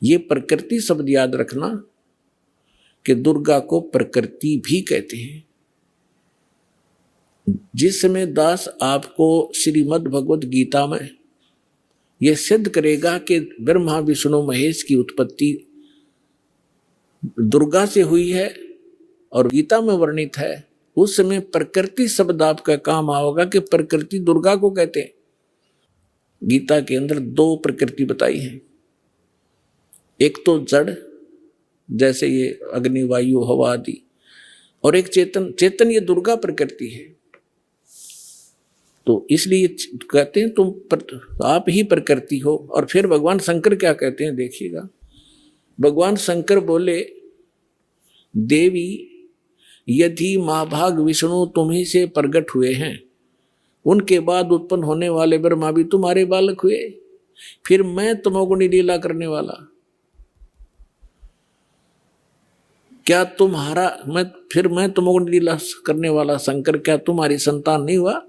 ये प्रकृति शब्द याद रखना कि दुर्गा को प्रकृति भी कहते हैं। जिस समय दास आपको श्रीमद् भगवद गीता में यह सिद्ध करेगा कि ब्रह्मा विष्णु महेश की उत्पत्ति दुर्गा से हुई है और गीता में वर्णित है उस समय प्रकृति शब्द आपका काम आओगा कि प्रकृति दुर्गा को कहते हैं। गीता के अंदर 2 प्रकृति बताई है, एक तो जड़ जैसे ये अग्नि वायु हवा आदि, और एक चेतन। चेतन ये दुर्गा प्रकृति है। तो इसलिए कहते हैं तुम आप ही प्रकृति हो। और फिर भगवान शंकर क्या कहते हैं देखिएगा, भगवान शंकर बोले देवी यदि महाभाग विष्णु तुम्ही से प्रकट हुए हैं, उनके बाद उत्पन्न होने वाले ब्रह्मा भी तुम्हारे बालक हुए, फिर मैं तमोगुणी लीला करने वाला, क्या तुम्हारा मैं तमोगुणी लीला करने वाला शंकर क्या तुम्हारी संतान नहीं हुआ?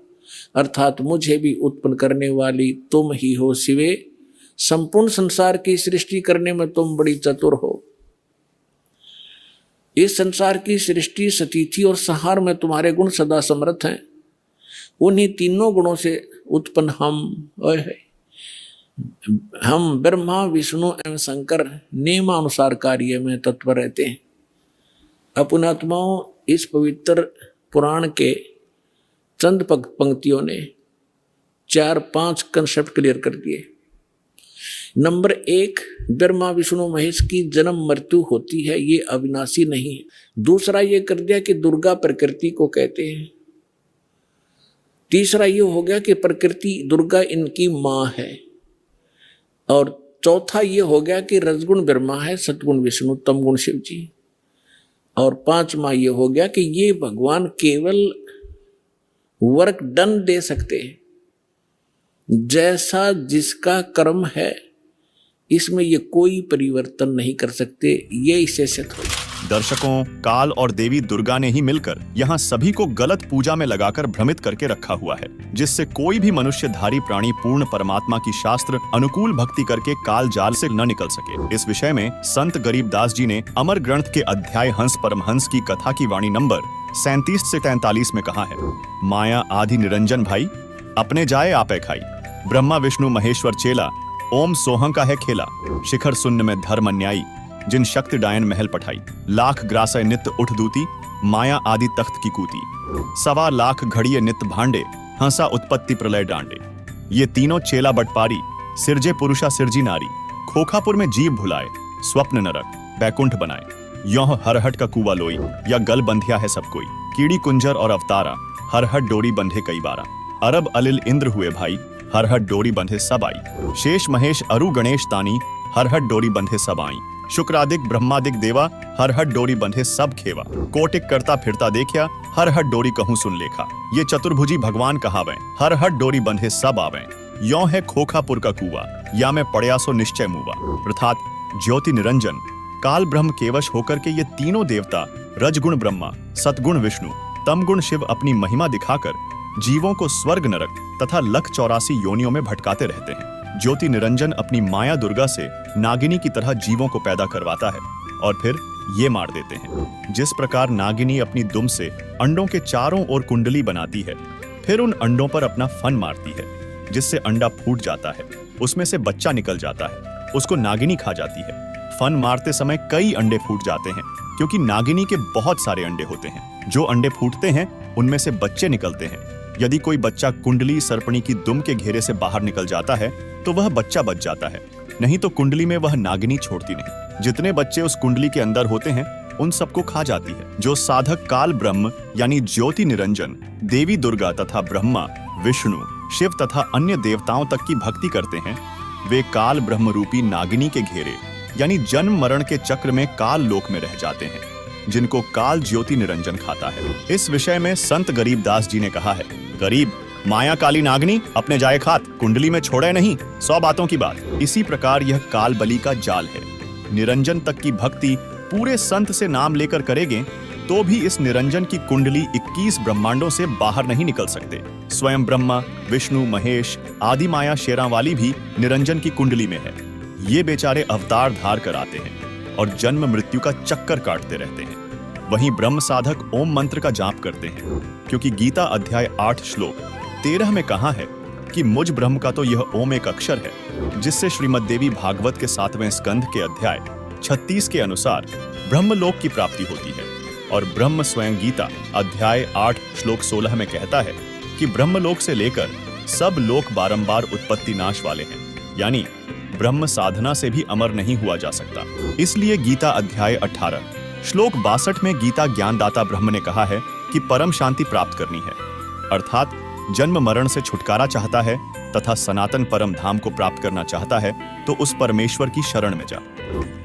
अर्थात मुझे भी उत्पन्न करने वाली तुम ही हो शिवे, संपूर्ण संसार की सृष्टि करने में तुम बड़ी चतुर हो। इस संसार की सृष्टि स्थिति और संहार में तुम्हारे गुण सदा समर्थ हैं। उन्हीं तीनों गुणों से उत्पन्न हम ब्रह्मा विष्णु एवं शंकर नियमानुसार कार्य में तत्पर रहते हैं। अपनात्माओं, इस पवित्र पुराण के चंद पंक्तियों ने 4-5 कंसेप्ट क्लियर कर दिए। नंबर 1, ब्रह्मा विष्णु महेश की जन्म मृत्यु होती है, ये अविनाशी नहीं है। दूसरा ये कर दिया कि दुर्गा प्रकृति को कहते हैं। तीसरा ये हो गया कि प्रकृति दुर्गा इनकी माँ है। और चौथा ये हो गया कि रजगुण ब्रह्मा है, सतगुण विष्णु, तमगुण शिव जी। और 5वां ये हो गया कि ये भगवान केवल वर्क डन दे सकते हैं, जैसा जिसका कर्म है इसमें ये कोई परिवर्तन नहीं कर सकते। ये इसे सिद्ध हो। दर्शकों, काल और देवी दुर्गा ने ही मिलकर यहाँ सभी को गलत पूजा में लगाकर भ्रमित करके रखा हुआ है, जिससे कोई भी मनुष्यधारी प्राणी पूर्ण परमात्मा की शास्त्र अनुकूल भक्ति करके काल जाल से न निकल सके। इस विषय में संत गरीबदास जी ने अमर ग्रंथ के अध्याय हंस परमहंस की कथा की वाणी नंबर 37 से 43 में कहा है, माया आदि निरंजन भाई, अपने जाए आपे खाई, ब्रह्मा विष्णु महेश्वर चेला, ओम सोहं का है खेला, शिखर शून्य में धर्म अन्यायी, जिन शक्ति डायन महल पठाई, लाख ग्रासय नित्य उठ दूती, माया आदि तख्त की कूती, 1.25 लाख घड़िये नित्य भांडे, हंसा उत्पत्ति प्रलय डांडे। ये तीनों चेला बटपारी, सिरजे पुरुषा सिरजी नारी, खोखापुर में जीव भुलाए, स्वप्न नरक बैकुंठ बनाए, यों हरहट का कुआ लोई, या गल बंधिया है सब कोई, कीड़ी कुंजर और अवतारा, हरहट डोरी बंधे कई बारा, अरब अलिल इंद्र हुए भाई, हरहट डोरी बंधे सब आई, शेष महेश अरु गणेश तानी, हरहट डोरी बंधे सब आई, शुक्रादिक ब्रह्मादिक देवा, हरहट डोरी बंधे सब खेवा, कोटिक करता फिरता देखिया, हरहट डोरी कहूं सुन लेखा, ये चतुर्भुजी भगवान कहावें, हरहट डोरी बंधे सब आवें, यों है खोखापुर का कुआ, या में पड़या सो निश्चय मुआ। अर्थात ज्योति निरंजन काल ब्रह्म केवश होकर के ये तीनों देवता रजगुण ब्रह्मा, सतगुण विष्णु, तमगुण शिव अपनी महिमा दिखाकर जीवों को स्वर्ग नरक तथा 184 योनियों में भटकाते रहते हैं। ज्योति निरंजन अपनी माया दुर्गा से नागिनी की तरह जीवों को पैदा करवाता है और फिर ये मार देते हैं। जिस प्रकार नागिनी अपनी दुम से अंडों के चारों ओर कुंडली बनाती है, फिर उन अंडों पर अपना फन मारती है, जिससे अंडा फूट जाता है, उसमें से बच्चा निकल जाता है, उसको नागिनी खा जाती है। फन मारते समय कई अंडे फूट जाते हैं, क्योंकि नागिनी के बहुत सारे अंडे होते हैं। जो अंडे फूटते हैं उनमें से बच्चे निकलते हैं। यदि कोई बच्चा कुंडली सर्पणी की दुम के घेरे से बाहर निकल जाता है तो वह बच्चा बच जाता है, नहीं तो कुंडली में वह नागिनी छोड़ती नहीं। जितने बच्चे उस कुंडली के अंदर होते हैं उन सबको खा जाती है। जो साधक काल ब्रह्म यानी ज्योति निरंजन देवी दुर्गा तथा ब्रह्मा विष्णु शिव तथा अन्य देवताओं तक की भक्ति करते हैं, वे काल ब्रह्म रूपी नागिनी के घेरे यानी जन्म मरण के चक्र में काल लोक में रह जाते हैं, जिनको काल ज्योति निरंजन खाता है। इस विषय में संत गरीबदास जी ने कहा है, गरीब माया काली नागनी अपने जाए खात, कुंडली में छोड़े नहीं 100 बातों की बात। इसी प्रकार यह काल बली का जाल है। निरंजन तक की भक्ति पूरे संत से नाम लेकर करेंगे तो भी इस निरंजन की कुंडली 21 ब्रह्मांडों से बाहर नहीं निकल सकते। स्वयं ब्रह्मा विष्णु महेश आदि माया शेरा वाली भी निरंजन की कुंडली में है। ये बेचारे अवतार धार कर आते हैं और जन्म मृत्यु का चक्कर काटते रहते हैं। वहीं ब्रह्म साधक ओम मंत्र का जाप करते हैं, क्योंकि गीता अध्याय 8 श्लोक 13 में कहा है कि मुझ ब्रह्म का तो यह ओम एक अक्षर है, जिससे श्रीमद् देवी भागवत के 7वें स्कंध के अध्याय 36 के अनुसार ब्रह्मलोक की प्राप्ति होती है। और ब्रह्म स्वयं गीता अध्याय 8 श्लोक 16 में कहता है कि ब्रह्मलोक से लेकर सब लोक बारंबार उत्पत्ति नाश वाले हैं, यानी ब्रह्म साधना से भी अमर नहीं हुआ जा सकता। इसलिए गीता अध्याय 18 श्लोक 62 में गीता ज्ञानदाता ब्रह्म ने कहा है कि परम शांति प्राप्त करनी है, अर्थात जन्म मरण से छुटकारा चाहता है तथा सनातन परम धाम को प्राप्त करना चाहता है तो उस परमेश्वर की शरण में जा,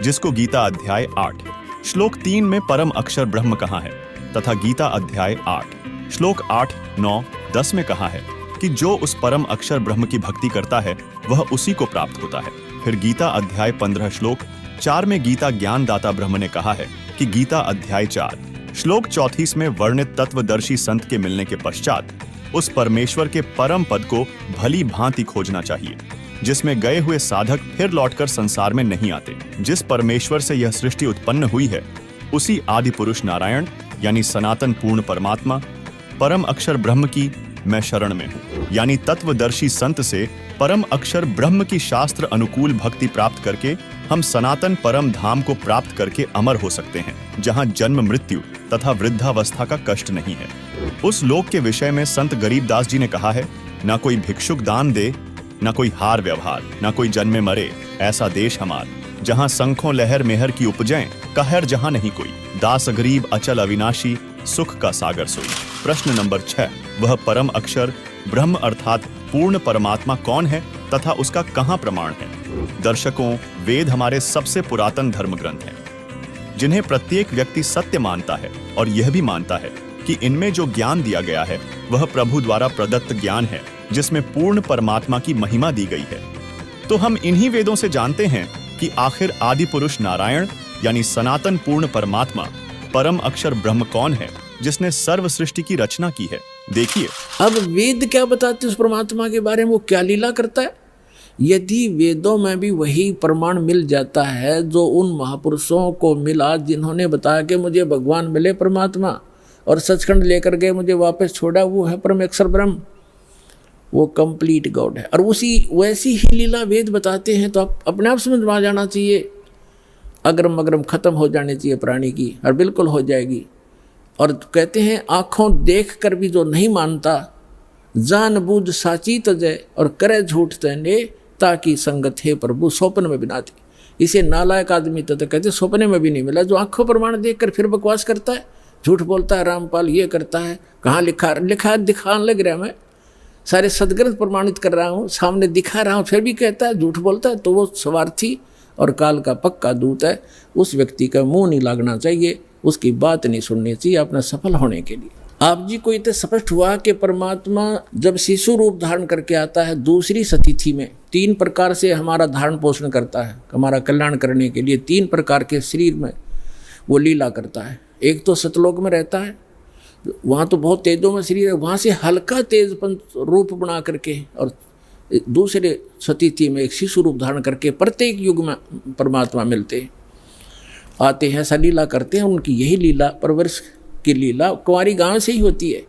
जिसको गीता अध्याय 8 श्लोक 3 में परम अक्षर ब्रह्म कहा है तथा गीता अध्याय 8 श्लोक 8, 9, 10 में कहा है कि जो उस परम अक्षर ब्रह्म की भक्ति करता है वह उसी को प्राप्त होता है। फिर गीता अध्याय 15 श्लोक 4 में गीता ज्ञानदाता ब्रह्म ने कहा है कि गीता अध्याय 4 श्लोक 34 में वर्णित तत्वदर्शी संत के मिलने के पश्चात उस परमेश्वर के परम पद को भली भांति खोजना चाहिए, जिसमें गए हुए साधक फिर लौटकर संसार में नहीं आते। जिस परमेश्वर से यह सृष्टि उत्पन्न हुई है उसी आदि पुरुष नारायण यानी सनातन पूर्ण परमात्मा परम अक्षर ब्रह्म की मैं शरण में हूँ, यानी तत्वदर्शी संत से परम अक्षर ब्रह्म की शास्त्र अनुकूल भक्ति प्राप्त करके हम सनातन परम धाम को प्राप्त करके अमर हो सकते हैं, जहाँ जन्म मृत्यु तथा वृद्धावस्था का कष्ट नहीं है। उस लोक के विषय में संत गरीबदास जी ने कहा है, ना कोई भिक्षुक दान दे, ना कोई हार व्यवहार, ना कोई जन्मे मरे, ऐसा देश हमार, जहाँ शंखों लहर मेहर की उपजें, कहर जहाँ नहीं कोई, दास गरीब अचल अविनाशी, सुख का सागर सोई। प्रश्न नंबर 6, वह परम अक्षर ब्रह्म अर्थात पूर्ण परमात्मा कौन है तथा उसका कहाँ प्रमाण है? दर्शकों, वेद हमारे सबसे पुरातन धर्म ग्रंथ हैं, जिन्हें प्रत्येक व्यक्ति सत्य मानता है और यह भी मानता है कि इनमें जो ज्ञान दिया गया है वह प्रभु द्वारा प्रदत्त ज्ञान है, जिसमें पूर्ण परमात्मा की महिमा दी गई है। तो हम इन्हीं वेदों से जानते हैं कि आखिर आदि पुरुष नारायण यानी सनातन पूर्ण परमात्मा परम अक्षर ब्रह्म कौन है, जिसने सर्व सृष्टि की रचना की है। देखिए अब वेद क्या बताते हैं उस परमात्मा के बारे में, वो क्या लीला करता है। यदि वेदों में भी वही प्रमाण मिल जाता है जो उन महापुरुषों को मिला जिन्होंने बताया कि मुझे भगवान मिले परमात्मा और सचखंड लेकर गए, मुझे वापस छोड़ा, वो है परम अक्षर ब्रह्म, वो कंप्लीट गॉड है। और उसी वैसी ही लीला वेद बताते हैं, तो आप अपने आप समझ में आ जाना चाहिए। अग्रम अग्रम खत्म हो जानी चाहिए प्राणी की, और बिल्कुल हो जाएगी। और कहते हैं आँखों देख कर भी जो नहीं मानता, जान बूझ साची तजय और करे झूठ तने, ताकि संगत है प्रभु स्वप्न में बिना दी। इसे नालायक आदमी तो कहते स्वप्न में भी नहीं मिला, जो आंखों प्रमाण देख कर फिर बकवास करता है, झूठ बोलता है, रामपाल ये करता है, कहाँ लिखा दिखाने लग रहा है, मैं सारे सदग्रंथ प्रमाणित कर रहा हूँ, सामने दिखा रहा हूँ, फिर भी कहता है, झूठ बोलता है, तो वो स्वार्थी और काल का पक्का दूत है। उस व्यक्ति का मुंह नहीं लगना चाहिए, उसकी बात नहीं सुननी चाहिए अपना सफल होने के लिए। आप जी को इतना स्पष्ट हुआ कि परमात्मा जब शिशु रूप धारण करके आता है दूसरी सतिथि में, 3 प्रकार से हमारा धारण पोषण करता है, हमारा कल्याण करने के लिए 3 प्रकार के शरीर में वो लीला करता है। एक तो सतलोक में रहता है, वहाँ तो बहुत तेजों में शरीर है, वहाँ से हल्का तेजपन रूप बना करके, और दूसरे सतिथि में एक शिशु रूप धारण करके प्रत्येक युग में परमात्मा मिलते आते हैं, ऐसा लीला करते हैं। उनकी यही लीला परवरिश की लीला कुंवारी गांव से ही होती है।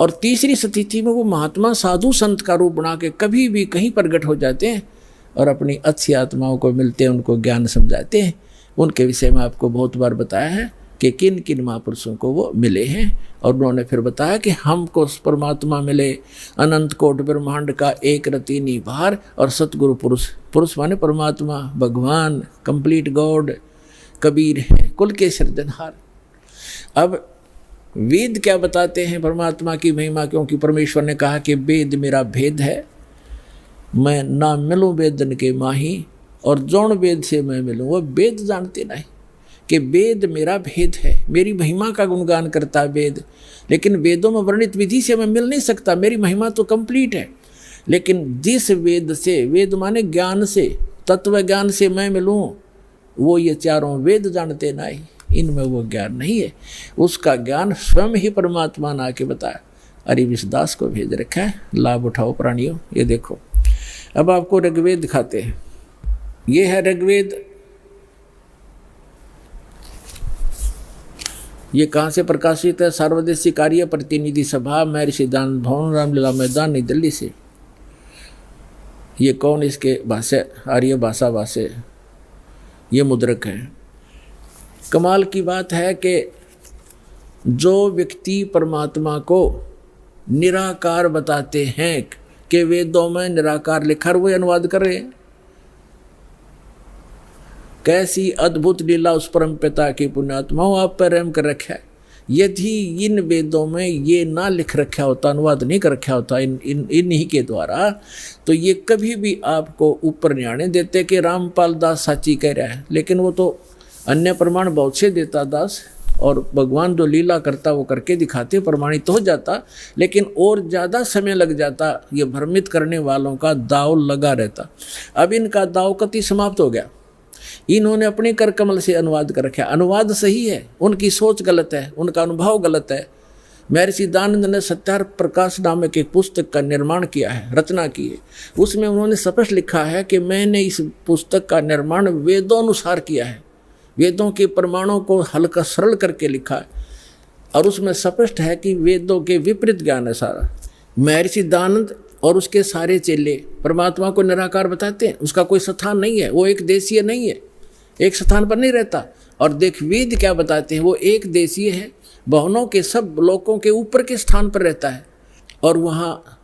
और तीसरी स्थिति में वो महात्मा साधु संत का रूप बना के कभी भी कहीं प्रकट हो जाते हैं और अपनी अच्छी आत्माओं को मिलते हैं, उनको ज्ञान समझाते हैं। उनके विषय में आपको बहुत बार बताया है कि किन किन महापुरुषों को वो मिले हैं, और उन्होंने फिर बताया कि हमको परमात्मा मिले अनंत कोट ब्रह्मांड का एक रति निभार, और सतगुरु पुरुष, पुरुष माने परमात्मा भगवान कंप्लीट गॉड कबीर है, कुल के सृजनहार। अब वेद क्या बताते हैं परमात्मा की महिमा, क्योंकि परमेश्वर ने कहा कि वेद मेरा भेद है, मैं ना मिलूँ वेदन के माही, और जौन वेद से मैं मिलूँ वो वेद जानते नहीं कि वेद मेरा भेद है। मेरी महिमा का गुणगान करता है वेद, लेकिन वेदों में वर्णित विधि से मैं मिल नहीं सकता, मेरी महिमा तो कंप्लीट है। लेकिन जिस वेद से, वेद माने ज्ञान से, तत्व ज्ञान से मैं मिलूँ, वो ये चारों वेद जानते नहीं, इनमें वो ज्ञान नहीं है। उसका ज्ञान स्वयं ही परमात्मा ने आके बताया। अरिविश दास को भेज रखा है, लाभ उठाओ प्राणियों। ये देखो, अब आपको ऋग्वेद दिखाते हैं। ये है ऋग्वेद। ये कहाँ से प्रकाशित है? सार्वदेशिक कार्य प्रतिनिधि सभा, महर्षि दान भवन, रामलीला मैदान, नई दिल्ली से। ये कौन इसके भाषा, आर्य भाषा ये मुद्रक है। कमाल की बात है कि जो व्यक्ति परमात्मा को निराकार बताते हैं कि वेदों में निराकार लिखा, वो अनुवाद कर रहे हैं। कैसी अद्भुत लीला उस परम पिता की पुण्यात्माओं आप पर रहम कर रखा है। यदि इन वेदों में ये ना लिख रखा होता, अनुवाद नहीं कर रखा होता इन्हीं के द्वारा, तो ये कभी भी आपको ऊपर नहीं आने देते कि रामपाल दास साची कह रहा है। लेकिन वो तो अन्य प्रमाण बहुत से देता दास, और भगवान जो लीला करता वो करके दिखाते, प्रमाणित हो जाता। लेकिन और ज़्यादा समय लग जाता, ये भ्रमित करने वालों का दाव लगा रहता। अब इनका दाव कति समाप्त हो गया। इन्होंने अपने कर कमल से अनुवाद कर रखा। अनुवाद सही है, उनकी सोच गलत है, उनका अनुभव गलत है। महर्षि दयानंद ने सत्यार्थ प्रकाश नामक एक पुस्तक का निर्माण किया है, रचना की है। उसमें उन्होंने स्पष्ट लिखा है कि मैंने इस पुस्तक का निर्माण वेदोनुसार किया है, वेदों के प्रमाणों को हल्का सरल करके लिखा है। और उसमें स्पष्ट है कि वेदों के विपरीत ज्ञान है सारा। महर्षि दयानंद और उसके सारे चेले परमात्मा को निराकार बताते हैं। उसका कोई स्थान नहीं है, वो एक देशीय नहीं है, एक स्थान पर नहीं रहता। और देख वेद क्या बताते हैं, वो एक देशीय है, भवनों के सब लोकों के ऊपर के स्थान पर रहता है और वहाँ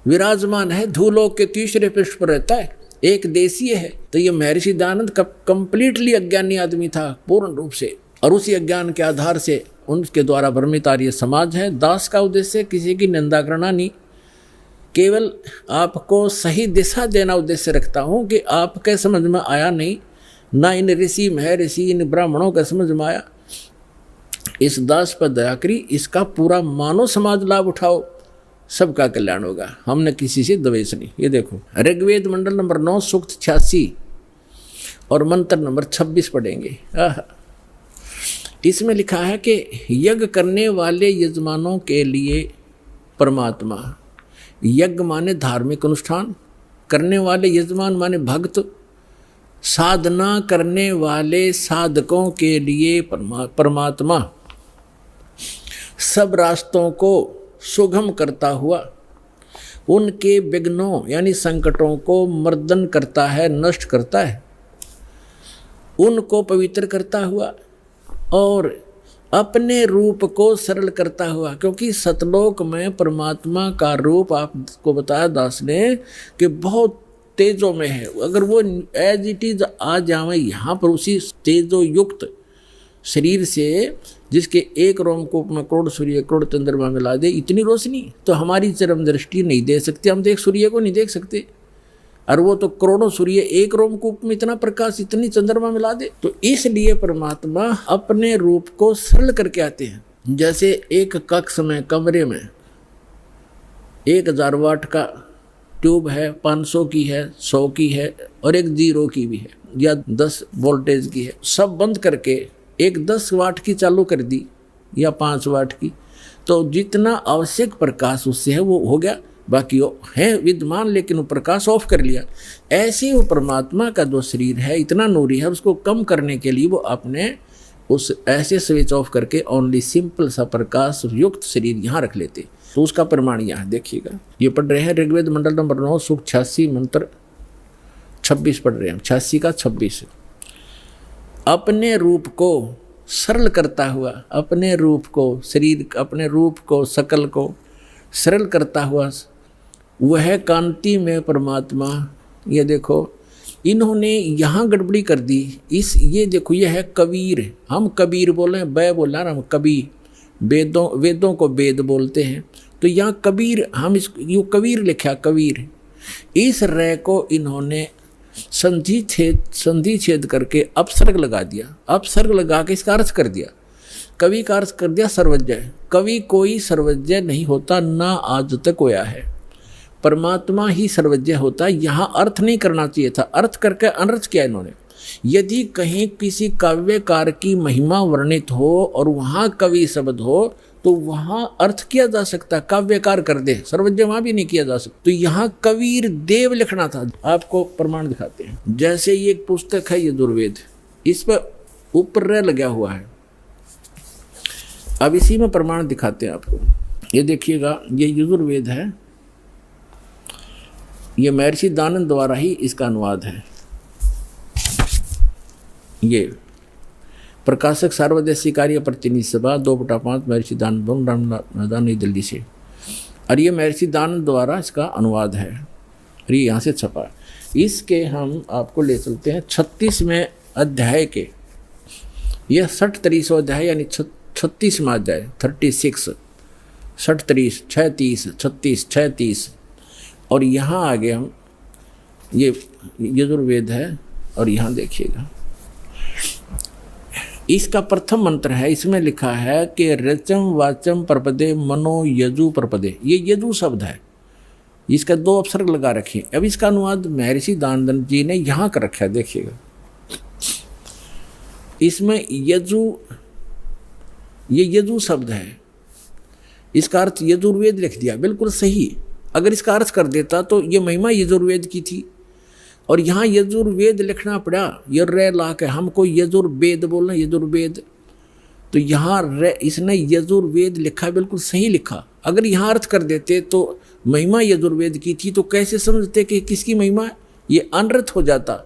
विराजमान है, धूलोक के तीसरे पृष्ठ पर रहता है, एक देशीय है। तो ये महर्षि दयानंद का कंप्लीटली अज्ञानी आदमी था पूर्ण रूप से, और उसी अज्ञान के आधार से उनके द्वारा भ्रमित आर्य समाज है। दास का उद्देश्य किसी की निंदा करना नहीं, केवल आपको सही दिशा देना उद्देश्य रखता हूँ कि आपके समझ में आया नहीं, ना इन ऋषि महर्षि इन ब्राह्मणों का समझ में आया। इस दास पर दया करी, इसका पूरा मानव समाज लाभ उठाओ, सबका कल्याण होगा। हमने किसी से द्वेष नहीं। ये देखो ऋग्वेद मंडल नंबर 9 सूक्त 86 और मंत्र नंबर 26 पढ़ेंगे। इसमें लिखा है कि यज्ञ करने वाले यजमानों के लिए परमात्मा, यज्ञ माने धार्मिक अनुष्ठान करने वाले यजमान माने भक्त, साधना करने वाले साधकों के लिए परमात्मा सब रास्तों को सुगम करता हुआ उनके विघ्नों यानी संकटों को मर्दन करता है, नष्ट करता है, उनको पवित्र करता हुआ और अपने रूप को सरल करता हुआ। क्योंकि सतलोक में परमात्मा का रूप आपको बताया दास ने कि बहुत तेजों में है। अगर वो एज इट इज आ जाए यहाँ पर उसी तेजो युक्त शरीर से, जिसके एक रोमकूप में करोड़ सूर्य करोड़ चंद्रमा मिला दे, इतनी रोशनी तो हमारी चरम दृष्टि नहीं दे सकती। हम देख सूर्य को नहीं देख सकते, और वो तो करोड़ों सूर्य एक रोमकूप में इतना प्रकाश इतनी चंद्रमा मिला दे। तो इसलिए परमात्मा अपने रूप को सरल करके आते हैं। जैसे एक कक्ष में कमरे में 1000 वाट का ट्यूब है, 500 की है, 100 की है और एक 0 की भी है या 10 वोल्टेज की है। सब बंद करके एक 10 वाट की चालू कर दी या 5 वाट की, तो जितना आवश्यक प्रकाश उससे है वो हो गया, बाकी वो है विद्यमान, लेकिन वो प्रकाश ऑफ कर लिया। ऐसे वो परमात्मा का जो शरीर है इतना नूरी है, उसको कम करने के लिए वो अपने उस ऐसे स्विच ऑफ करके ओनली सिंपल सा प्रकाश युक्त शरीर यहाँ रख लेते। तो उसका प्रमाण यहाँ देखिएगा, ये पढ़ रहे हैं ऋग्वेद मंडल नंबर 9 सूक्त 86 मंत्र 26 पढ़ रहे हैं, 86 का 26। अपने रूप को सरल करता हुआ, अपने रूप को शरीर, अपने रूप को सकल को सरल करता हुआ वह कांति में परमात्मा। ये देखो इन्होंने यहाँ गड़बड़ी कर दी। ये देखो यह है कबीर, हम कबीर बोले, बै बोला ना, हम कबीर, वेदों को वेद बोलते हैं, तो यहाँ कबीर, हम इस यू कबीर लिखा कबीर। इस रे को इन्होंने संधि छेद करके अपसर्ग लगा दिया, अपसर्ग लगा के इसका अर्थ कर दिया, कवि का अर्थ कर दिया सर्वज्ञ। कवि कोई सर्वज्ञ नहीं होता, ना आज तक होया है, परमात्मा ही सर्वज्ञ होता है। यहाँ अर्थ नहीं करना चाहिए था, अर्थ करके अनर्थ किया इन्होंने। यदि कहीं किसी काव्यकार की महिमा वर्णित हो और वहाँ कवि शब्द हो तो वहाँ अर्थ किया जा सकता, काव्यकार कर दे, सर्वज्ञ वहाँ भी नहीं किया जा सकता। तो यहाँ कबीर देव लिखना था। आपको प्रमाण दिखाते हैं, जैसे ये एक पुस्तक है यजुर्वेद, इस पर ऊपर रे लगा हुआ है। अब इसी में प्रमाण दिखाते हैं आपको। ये देखिएगा, ये यजुर्वेद है, ये महर्षि दयानंद द्वारा ही इसका अनुवाद है। ये प्रकाशक सार्वदेशी कार्य प्रतिनिधि सभा 2/5 महर्षि दानंद मैदान नई दिल्ली से। और ये महर्षि दानंद द्वारा इसका अनुवाद है और ये यहाँ से छपा। इसके हम आपको ले चलते हैं 36वें अध्याय के, यह 60-30 अध्याय यानी 36वां अध्याय 36, 60-30, 36, 36, 36। और यहाँ आगे हम ये यजुर्वेद है और यहाँ देखिएगा इसका प्रथम मंत्र है। इसमें लिखा है कि रचम वाचम प्रपदे मनो यजु प्रपदे, ये यजु शब्द है, इसका 2 उपसर्ग लगा रखे। अब इसका अनुवाद महर्षि दानंद जी ने यहाँ कर रखा है, देखिएगा इसमें यजु, ये यजु शब्द है, इसका अर्थ यजुर्वेद लिख दिया, बिल्कुल सही। अगर इसका अर्थ कर देता तो ये महिमा यजुर्वेद की थी, और यहाँ यजुर्वेद लिखना पड़ा, ये रे ला के हमको यजुर्वेद बोलना, यजुर्वेद, तो यहाँ इसने यजुर्वेद लिखा, बिल्कुल सही लिखा। अगर यहाँ अर्थ कर देते तो महिमा यजुर्वेद की थी, तो कैसे समझते कि किसकी महिमा, ये अनर्थ हो जाता।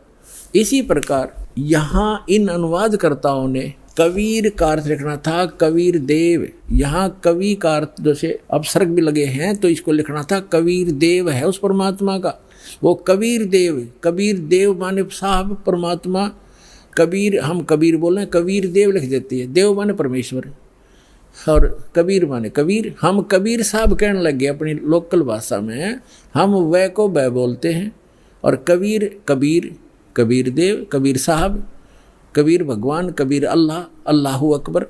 इसी प्रकार यहाँ इन अनुवादकर्ताओं ने कबीर का अर्थ लिखना था, कबीर देव, यहाँ कवि का अर्थ जैसे अपसर्ग भी लगे हैं तो इसको लिखना था कबीर देव है उस परमात्मा का, वो कबीर देव, कबीर देव माने साहब परमात्मा, कबीर हम कबीर बोले, कबीर देव लिख देती है, देव माने परमेश्वर और कबीर माने कबीर। हम कबीर साहब कहने लगे अपनी लोकल भाषा में, हम वह को वह बोलते हैं, और कबीर कबीर, कबीर देव, कबीर साहब, कबीर भगवान, कबीर अल्लाह, अल्लाहू अकबर।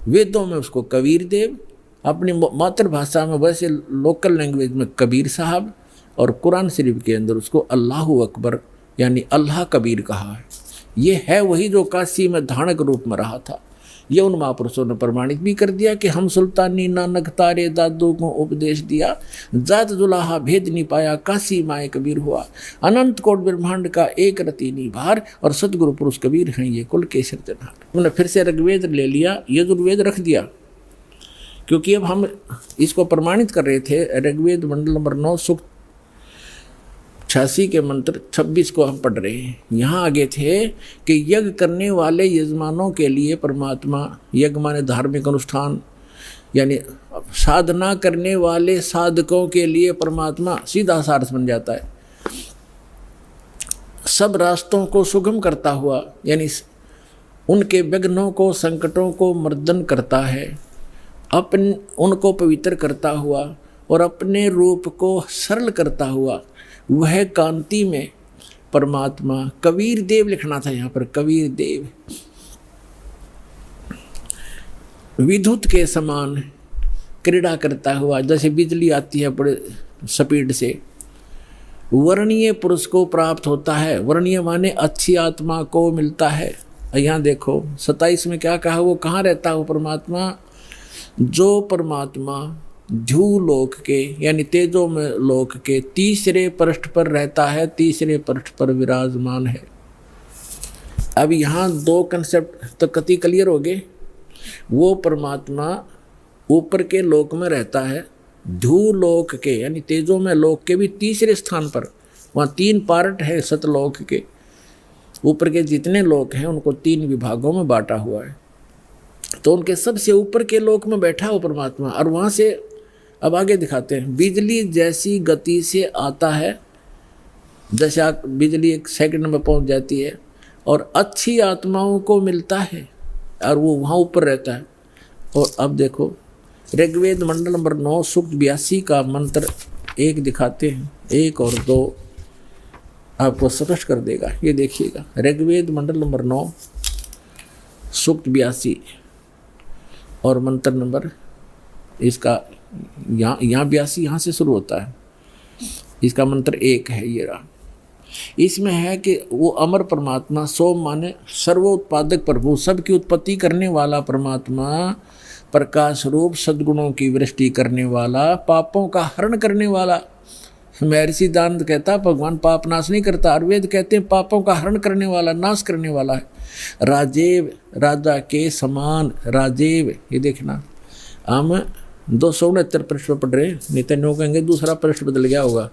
वेदों में उसको कबीर देव, अपनी मातृभाषा में वैसे लोकल लैंग्वेज में कबीर साहब, और कुरान शरीफ के अंदर उसको अल्लाहू अकबर यानी अल्लाह कबीर कहा है। ये है वही जो काशी में धानक रूप में रहा था। ये उन महापुरुषों ने प्रमाणित भी कर दिया कि हम सुल्तानी नानक तारे दादू को उपदेश दिया, जात जुलाहा भेद नहीं पाया, काशी माए कबीर हुआ, अनंत कोट ब्रह्मांड का एक रति निभार, और सतगुरु पुरुष कबीर हैं ये कुल के सिरजनहार। उन्होंने फिर से ऋग्वेद ले लिया, यजुर्वेद रख दिया, क्योंकि अब हम इसको प्रमाणित कर रहे थे। ऋग्वेद मंडल नंबर 9 सूक्त 86 के मंत्र 26 को हम पढ़ रहे हैं। यहाँ आगे थे कि यज्ञ करने वाले यजमानों के लिए परमात्मा, यज्ञ माने धार्मिक अनुष्ठान, यानी साधना करने वाले साधकों के लिए परमात्मा, सीधा सार्थ बन जाता है। सब रास्तों को सुगम करता हुआ, यानी उनके विघ्नों को, संकटों को मर्दन करता है, उनको पवित्र करता हुआ और अपने रूप को सरल करता हुआ, वह कांति में परमात्मा कबीर देव लिखना था यहाँ पर, कबीर देव विद्युत के समान क्रीड़ा करता हुआ, जैसे बिजली आती है बड़े स्पीड से, वर्णीय पुरुष को प्राप्त होता है। वर्णीय माने अच्छी आत्मा को मिलता है। यहाँ देखो 27 में क्या कहा, वो कहाँ रहता है वो परमात्मा, जो परमात्मा ध्रुव लोक के यानी तेजो में लोक के तीसरे पृष्ठ पर रहता है, तीसरे पृष्ठ पर विराजमान है। अब यहाँ 2 कंसेप्ट तो कति क्लियर हो गए। वो परमात्मा ऊपर के लोक में रहता है, ध्रुव लोक के यानी तेजो में लोक के भी तीसरे स्थान पर, वहाँ 3 पार्ट है सतलोक के। ऊपर के जितने लोक हैं उनको 3 विभागों में बांटा हुआ है, तो उनके सबसे ऊपर के लोक में बैठा हो परमात्मा। और वहाँ से अब आगे दिखाते हैं, बिजली जैसी गति से आता है, जैसे बिजली 1 सेकंड में पहुँच जाती है, और अच्छी आत्माओं को मिलता है और वो वहाँ ऊपर रहता है। और अब देखो ऋग्वेद मंडल नंबर 9 सूक्त 82 का मंत्र 1 दिखाते हैं, 1 और 2 आपको स्पष्ट कर देगा। ये देखिएगा ऋग्वेद मंडल नंबर 9 सूक्त 82 और मंत्र नंबर इसका यहाँ 82 यहाँ से शुरू होता है, इसका मंत्र 1 है ये रहा। इसमें है कि वो अमर परमात्मा, सोम माने सर्वोत्पादक प्रभु, सबकी उत्पत्ति करने वाला परमात्मा, प्रकाश रूप सद्गुणों की वृष्टि करने वाला, पापों का हरण करने वाला। महर्षि दानंद कहता भगवान पाप नाश नहीं करता, और वेद कहते हैं पापों का हरण करने वाला, नाश करने वाला है। राजेव, राजा के समान राजेव। ये देखना हम 269 पृष्ठ पर पढ़ रहे हैं, नहीं तो नो कहेंगे दूसरा पृष्ठ बदल गया होगा।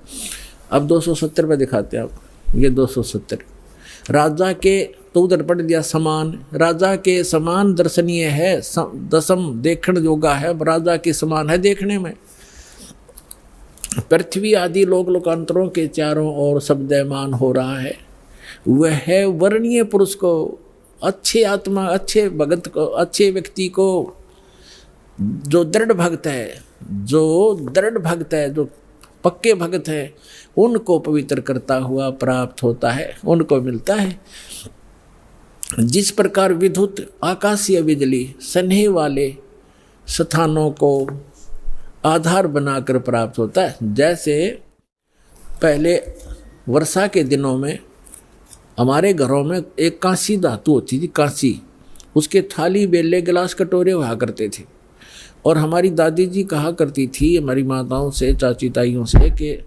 अब 270 पे दिखाते हैं आप, ये 270 राजा के तो उधर पढ़ दिया समान, राजा के समान दर्शनीय है, दसम देखण योगा है, राजा के समान है देखने में। पृथ्वी आदि लोक लोकांतरों के चारों ओर शब्दमान हो रहा है। वह वर्णीय पुरुष को, अच्छे आत्मा, अच्छे भगत को, अच्छे व्यक्ति को, जो दृढ़ भक्त है, जो पक्के भक्त है, उनको पवित्र करता हुआ प्राप्त होता है, उनको मिलता है। जिस प्रकार विद्युत आकाशीय बिजली स्नेह वाले स्थानों को आधार बनाकर प्राप्त होता है, जैसे पहले वर्षा के दिनों में हमारे घरों में एक कांसी धातु होती थी, कांसी, उसके थाली बेले गिलास कटोरे हुआ करते थे। और हमारी दादी जी कहा करती थी हमारी माताओं से, चाची ताइयों से, कि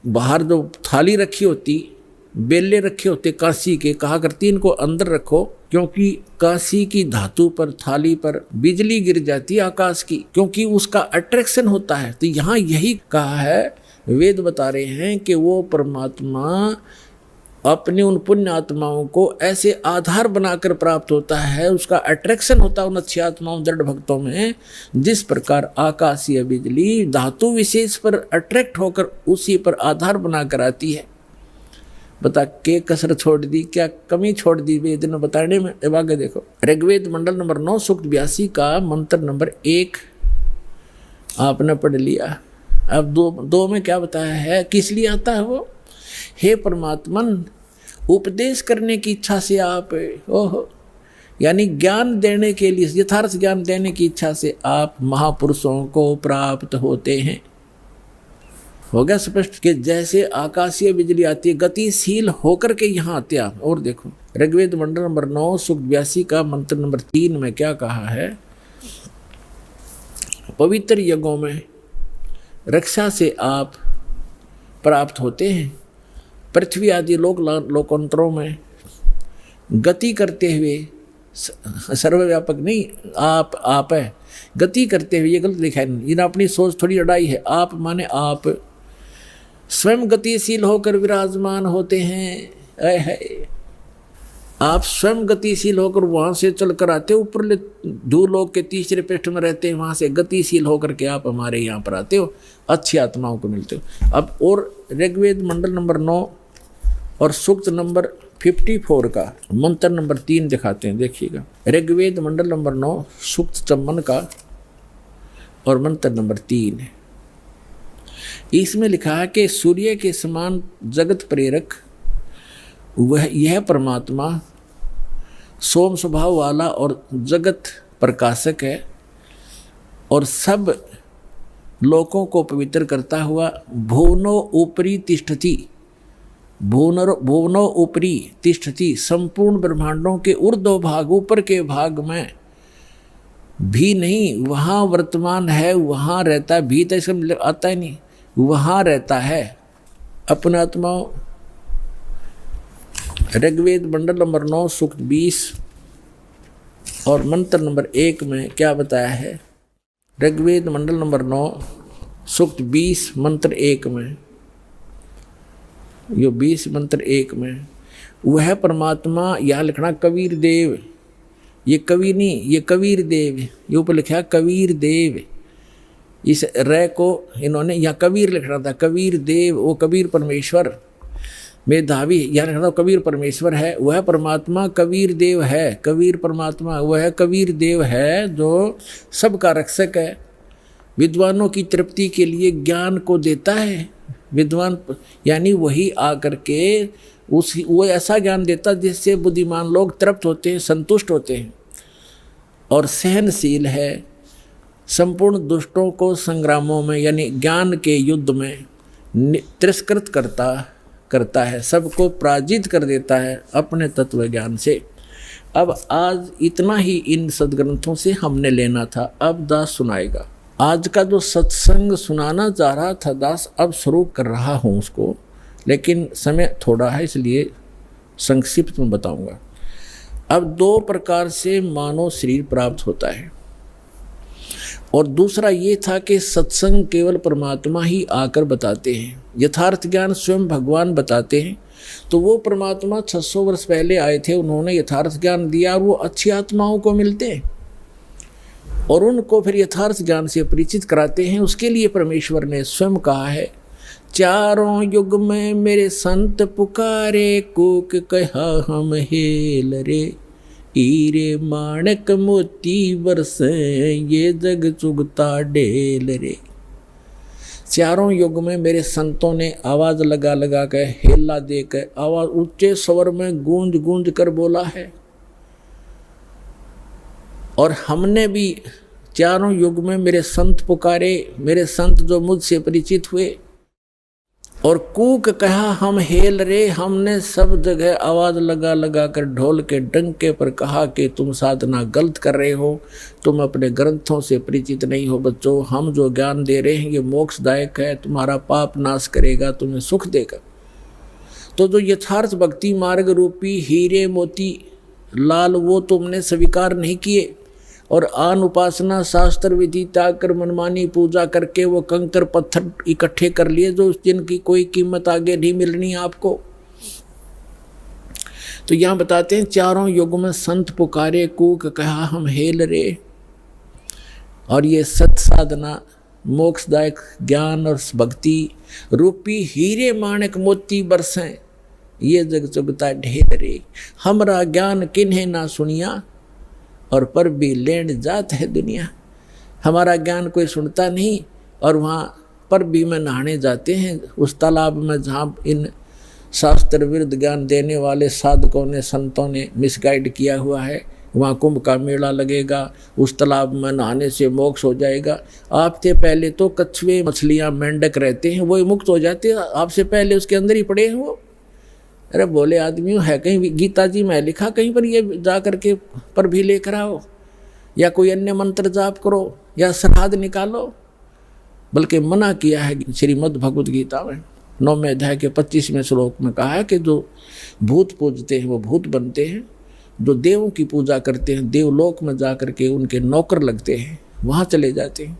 बाहर जो थाली रखी होती, बेले रखे होते कांसी के, कहा करती इनको अंदर रखो, क्योंकि कांसी की धातु पर, थाली पर बिजली गिर जाती है आकाश की, क्योंकि उसका अट्रैक्शन होता है। तो यहाँ यही कहा है, वेद बता रहे हैं कि वो परमात्मा अपने उन पुण्य आत्माओं को ऐसे आधार बनाकर प्राप्त होता है, उसका अट्रैक्शन होता है उन अच्छी आत्माओं, दृढ़ भक्तों में, जिस प्रकार आकाशीय बिजली धातु विशेष पर अट्रैक्ट होकर उसी पर आधार बनाकर आती है। बता के कसर छोड़ दी, क्या कमी छोड़ दी वेद ने बताने में। अब आगे देखो, ऋग्वेद मंडल नंबर 9 सूक्त 82 का मंत्र नंबर 1 आपने पढ़ लिया। अब दो में क्या बताया है, किस लिए आता है वो? हे परमात्मन, उपदेश करने की इच्छा से आप, ओहो, यानी ज्ञान देने के लिए, यथार्थ ज्ञान देने की इच्छा से आप महापुरुषों को प्राप्त होते हैं। हो गया स्पष्ट कि जैसे आकाशीय बिजली आती है, गतिशील होकर के यहाँ आते हैं आप। और देखो ऋग्वेद मंडल नंबर 9 सूक्त 82 का मंत्र नंबर 3 में क्या कहा है, पवित्र यज्ञों में रक्षा से आप प्राप्त होते हैं, पृथ्वी आदि लोकांतरों में गति करते हुए, सर्वव्यापक नहीं, आप है, गति करते हुए, ये गलत लिखा है, इन्हें अपनी सोच थोड़ी अड़ाई है। आप माने आप स्वयं गतिशील होकर विराजमान होते हैं। आप स्वयं गतिशील होकर वहाँ से चल कर आते, ऊपर धूलोक के तीसरे पृष्ठ में रहते हैं, वहाँ से गतिशील होकर के आप हमारे यहाँ पर आते हो, अच्छी आत्माओं को मिलते हो। अब और ऋग्वेद मंडल नंबर 9 और सूक्त नंबर 54 का मंत्र नंबर 3 दिखाते हैं, देखिएगा। ऋग्वेद मंडल नंबर 9 सूक्त 54 का और मंत्र नंबर 3 है। इसमें लिखा है कि सूर्य के समान जगत प्रेरक यह परमात्मा सोम स्वभाव वाला और जगत प्रकाशक है, और सब लोकों को पवित्र करता हुआ भुवनो ऊपरी तिष्ठति संपूर्ण ब्रह्मांडों के ऊर्ध्व भाग, ऊपर के भाग में भी नहीं, वहाँ वर्तमान है, वहाँ रहता है, भी तो इसमें आता ही नहीं, वहाँ रहता है अपना आत्माओं। ऋग्वेद मंडल नंबर 9 सूक्त 20 और मंत्र नंबर 1 में क्या बताया है, ऋग्वेद मंडल नंबर 9 सूक्त 20 मंत्र 1 में, यो 20 मंत्र 1 में, वह परमात्मा, यहाँ लिखना कबीर देव, ये कवि नहीं, ये कबीर देव, ये ऊपर लिखा कबीर देव, इस रे को इन्होंने यहाँ कबीर लिखना था, कबीर देव, वो कबीर परमेश्वर मेधावी, यहाँ लिखना था कबीर परमेश्वर है, वह परमात्मा कबीर देव है, कबीर परमात्मा वह कबीर देव है जो सबका रक्षक है, विद्वानों की तृप्ति के लिए ज्ञान को देता है। विद्वान यानी वही आकर के वो ऐसा ज्ञान देता जिससे बुद्धिमान लोग तृप्त होते हैं, संतुष्ट होते हैं, और सहनशील है, संपूर्ण दुष्टों को संग्रामों में यानी ज्ञान के युद्ध में तिरस्कृत करता है, सबको पराजित कर देता है अपने तत्व ज्ञान से। अब आज इतना ही इन सदग्रंथों से हमने लेना था। अब दास सुनाएगा। आज का जो सत्संग सुनाना चाह रहा था दास, अब शुरू कर रहा हूँ उसको, लेकिन समय थोड़ा है इसलिए संक्षिप्त में बताऊंगा। अब 2 प्रकार से मानव शरीर प्राप्त होता है, और दूसरा ये था कि सत्संग केवल परमात्मा ही आकर बताते हैं, यथार्थ ज्ञान स्वयं भगवान बताते हैं, तो वो परमात्मा 600 वर्ष पहले आए थे, उन्होंने यथार्थ ज्ञान दिया और वो अच्छी आत्माओं को मिलते हैं और उनको फिर यथार्थ ज्ञान से परिचित कराते हैं। उसके लिए परमेश्वर ने स्वयं कहा है, चारों युग में मेरे संत पुकारे, कूक कहा हम हेल रे, हीरे माणक मोती बरसे, ये जग चुगता ढेल रे। चारों युग में मेरे संतों ने आवाज लगा लगा कर, हेला देकर, आवाज ऊंचे स्वर में गूंज गूंज कर बोला है। और हमने भी चारों युग में मेरे संत पुकारे, मेरे संत जो मुझसे परिचित हुए, और कूक कहा हम हेल रे, हमने सब जगह आवाज लगा लगा कर ढोल के डंके पर कहा कि तुम साधना गलत कर रहे हो, तुम अपने ग्रंथों से परिचित नहीं हो बच्चों, हम जो ज्ञान दे रहे हैं ये मोक्षदायक है, तुम्हारा पाप नाश करेगा, तुम्हें सुख देगा। तो जो यथार्थ भक्ति मार्ग रूपी हीरे मोती लाल वो तुमने स्वीकार नहीं किए, और आन उपासना शास्त्र विधि त्याग कर मनमानी पूजा करके वो कंकर पत्थर इकट्ठे कर लिए जो जिनकी कोई कीमत आगे नहीं मिलनी आपको। तो यहाँ बताते हैं, चारों युग में संत पुकारे, कूक कहा हम हेल रे। और ये सत साधना मोक्षदायक ज्ञान और भक्ति रूपी हीरे माणक मोती बरसें, ये जग चुगता ढेर रे। हमरा ज्ञान किन्हें ना सुनिया, और पर भी लेंड जात है दुनिया। हमारा ज्ञान कोई सुनता नहीं, और वहाँ पर भी में नहाने जाते हैं उस तालाब में जहाँ इन शास्त्र विरुद्ध ज्ञान देने वाले साधकों ने, संतों ने मिसगाइड किया हुआ है। वहाँ कुंभ का मेला लगेगा, उस तालाब में नहाने से मोक्ष हो जाएगा। आपसे पहले तो कछुए, मछलियाँ, मेंढक रहते हैं, वो मुक्त हो जाते हैं, आपसे पहले उसके अंदर ही पड़े हैं वो। अरे बोले आदमियों, है कहीं गीता जी में लिखा कहीं पर ये जा करके पर भी लेकर आओ, या कोई अन्य मंत्र जाप करो, या श्राद्ध निकालो? बल्कि मना किया है श्रीमद् भगवद गीता में 9वें अध्याय के 25वें श्लोक में कहा है कि जो भूत पूजते हैं वो भूत बनते हैं, जो देवों की पूजा करते हैं देवलोक में जा करके उनके नौकर लगते हैं, वहाँ चले जाते हैं,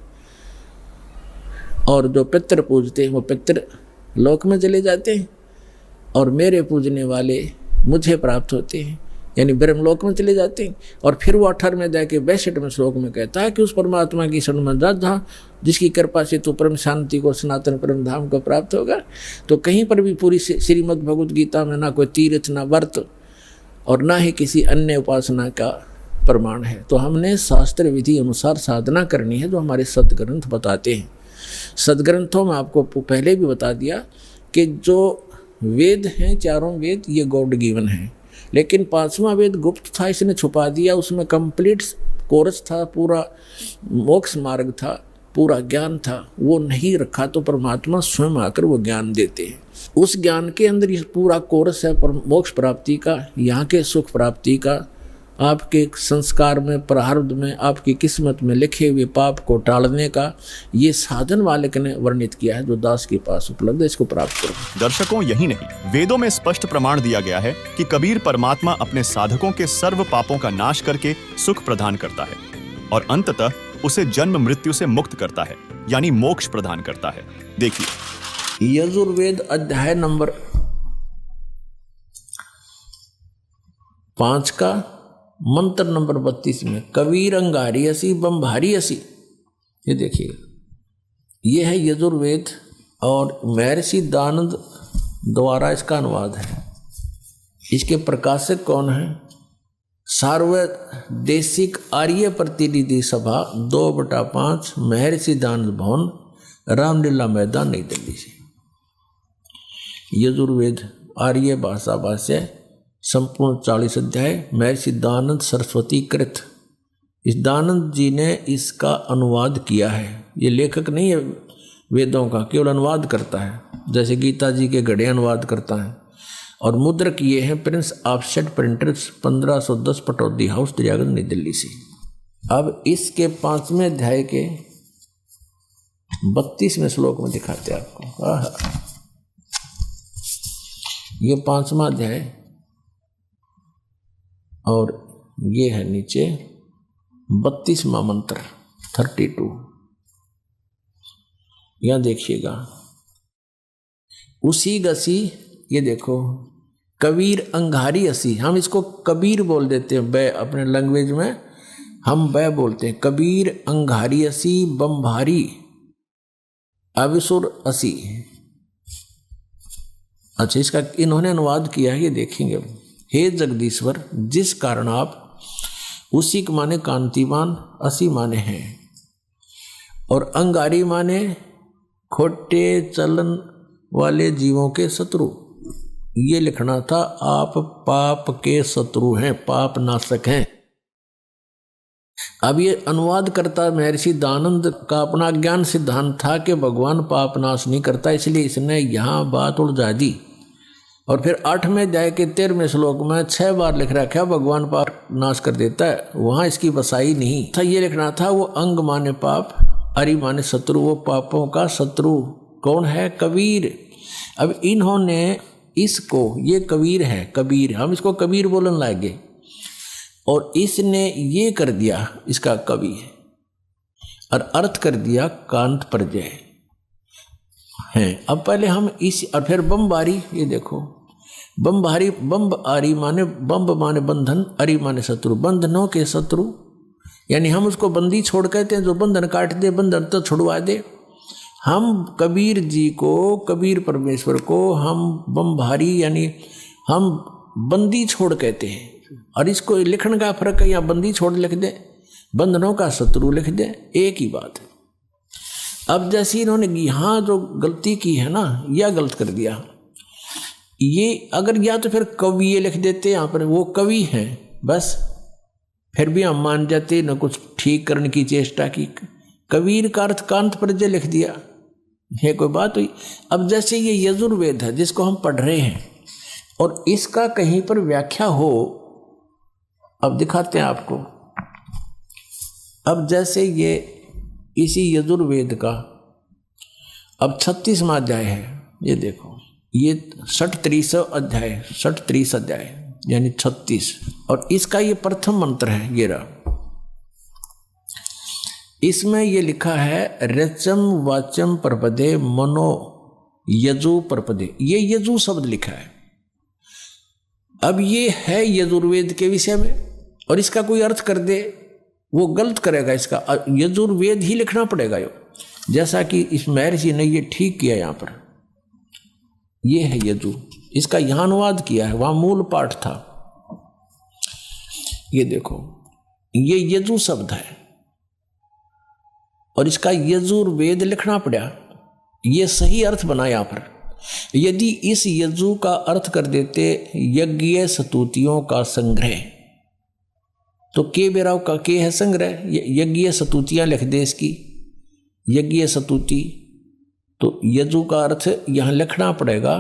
और जो पितृ पूजते हैं वो पितृ लोक में चले जाते हैं, और मेरे पूजने वाले मुझे प्राप्त होते हैं, यानी ब्रह्मलोक में चले जाते हैं। और फिर वो 18वें अध्याय के 62वें श्लोक में कहता है कि उस परमात्मा की शरण में जा, जहाँ जिसकी कृपा से तू परम शांति को, सनातन परम धाम को प्राप्त होगा। तो कहीं पर भी पूरी श्रीमद् भगवद गीता में ना कोई तीर्थ, ना व्रत, और ना ही किसी अन्य उपासना का प्रमाण है। तो हमने शास्त्र विधि अनुसार साधना करनी है जो हमारे सदग्रंथ बताते हैं। सदग्रंथों में आपको पहले भी बता दिया कि जो वेद हैं, चारों वेद ये गॉड गिवन हैं, लेकिन 5वां वेद गुप्त था, इसने छुपा दिया। उसमें कंप्लीट कोर्स था, पूरा मोक्ष मार्ग था, पूरा ज्ञान था, वो नहीं रखा। तो परमात्मा स्वयं आकर वो ज्ञान देते हैं। उस ज्ञान के अंदर ये पूरा कोर्स है मोक्ष प्राप्ति का, यहाँ के सुख प्राप्ति का, आपके संस्कार में, प्रारब्ध में, आपकी किस्मत में लिखे हुए पाप को टालने का। ये साधन वालक ने वर्णित किया है जो दास के पास उपलब्ध है, इसको प्राप्त करो। दर्शकों, यही नहीं, वेदों में स्पष्ट प्रमाण दिया गया है कि कबीर परमात्मा अपने साधकों के सर्व पापों का नाश करके सुख प्रदान करता है और अंततः उसे जन्म मृत्यु से मुक्त करता है, यानी मोक्ष प्रदान करता है। देखिए यजुर्वेद अध्याय नंबर 5 का मंत्र नंबर 32 में, कबीर अंगारी असी बम्भारी असी। ये देखिए, ये है यजुर्वेद और महर्षि दानंद द्वारा इसका अनुवाद है। इसके प्रकाशक कौन है? सार्वदेशिक आर्य प्रतिनिधि सभा 2/5 महर्षि दानंद भवन, रामलीला मैदान, नई दिल्ली से। यजुर्वेद आर्य भाषा भाष्य संपूर्ण 40 अध्याय, महर्षि दानंद सरस्वती कृत। इस दानंद जी ने इसका अनुवाद किया है। ये लेखक नहीं है वेदों का, केवल अनुवाद करता है, जैसे गीता जी के गढ़े अनुवाद करता है। और मुद्रक ये हैं Prince offset printers, 1510 Pataudi house, Daryaganj, नई दिल्ली से। अब इसके 5वें अध्याय के 32वें श्लोक में दिखाते हैं आपको। ये 5वां अध्याय और ये है नीचे 32वां मंत्र 32। यहां देखिएगा, उसी गसी ये देखो कबीर अंगारी असी, हम इसको कबीर बोल देते हैं बै, अपने लैंग्वेज में हम बै बोलते हैं। कबीर अंगारी असी बम्भारी अविसुर असी। अच्छा, इसका इन्होंने अनुवाद किया है, ये देखेंगे। हे जगदीश्वर, जिस कारण आप उसी के माने कांतिमान, असी माने हैं, और अंगारी माने खोटे चलन वाले जीवों के शत्रु। ये लिखना था आप पाप के शत्रु हैं, पाप नाशक हैं। अब ये अनुवाद करता महर्षि दानंद का अपना ज्ञान सिद्धांत था कि भगवान पाप नाश नहीं करता, इसलिए इसने यहाँ बात उलझा दी। और फिर 8वें अध्याय के 13वें श्लोक में 6 बार लिख रखा भगवान पाप नाश कर देता है, वहां इसकी बसाई नहीं था। ये लिखना था वो अंग माने पाप, अरि माने शत्रु, वो पापों का शत्रु कौन है? कबीर। अब इन्होंने इसको, ये कबीर है, कबीर, हम इसको कबीर बोलने लगे, और इसने ये कर दिया इसका कवि, और अर्थ कर दिया कांत प्रजय है। अब पहले हम इस, और फिर बम्बारी, ये देखो बम्बारी, बम्ब आरी माने, बम्ब माने बंधन, अरि माने शत्रु, बंधनों के शत्रु, यानी हम उसको बंदी छोड़ कहते हैं, जो बंधन काट दे, बंधन तो छुड़वा दे। हम कबीर जी को, कबीर परमेश्वर को हम बम्भारी यानी हम बंदी छोड़ कहते हैं, और इसको लिखने का फर्क है, या बंदी छोड़ लिख दे, बंधनों का शत्रु लिख दे, एक ही बात है। अब जैसे इन्होंने यहाँ जो गलती की है ना, यह गलत कर दिया। ये अगर या तो फिर कवि ये लिख देते यहाँ पर, वो कवि हैं बस, फिर भी हम मान जाते, न कुछ ठीक करने की चेष्टा की। कबीर का अर्थ कांत प्रजय लिख दिया, ये कोई बात हुई? अब जैसे ये यजुर्वेद है जिसको हम पढ़ रहे हैं, और इसका कहीं पर व्याख्या हो, अब दिखाते हैं आपको। अब जैसे ये इसी यजुर्वेद का अब 36वां अध्याय है, ये देखो, ये 33 अध्याय, 33 अध्याय यानी 36, और इसका ये प्रथम मंत्र है, ये रहा। इसमें ये लिखा है रचम वाचम प्रपदे मनो यजु प्रपदे, ये यजु शब्द लिखा है। अब ये है यजुर्वेद के विषय में, और इसका कोई अर्थ कर दे वो गलत करेगा, इसका यजुर्वेद ही लिखना पड़ेगा। यो जैसा कि इस महर्षि ने ये ठीक किया, यहाँ पर ये है यजु, इसका यहाँ अनुवाद किया है, वहाँ मूल पाठ था। ये देखो ये यजु शब्द है, और इसका यजुर्वेद लिखना पड़ा, ये सही अर्थ बना यहाँ पर। यदि इस यजु का अर्थ कर देते यज्ञ स्तुतियों का संग्रह, तो के बेराव का के है संग्रह, यज्ञ स्तुतियां लिख दे इसकी, यज्ञ स्तुति, तो यजु का अर्थ यहाँ लिखना पड़ेगा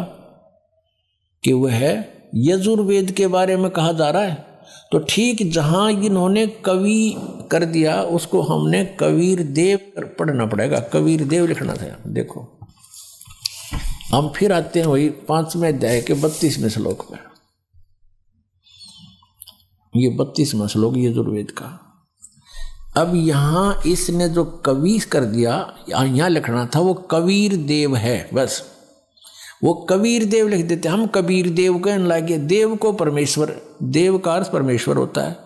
कि वह है यजुर्वेद के बारे में कहा जा रहा है। तो ठीक जहां इन्होंने कवि कर दिया, उसको हमने कबीर देव पढ़ना पड़ेगा, कबीर देव लिखना था। देखो हम फिर आते हैं वही 5वें अध्याय के 32वें श्लोक पर, ये 32वां श्लोक यजुर्वेद का। अब यहाँ इसने जो कवि कर दिया, यहाँ लिखना था वो कबीर देव है, बस वो कबीर देव लिख देते। हम कबीर देव कहने लगे, देव को परमेश्वर, देव का अर्थ परमेश्वर होता है,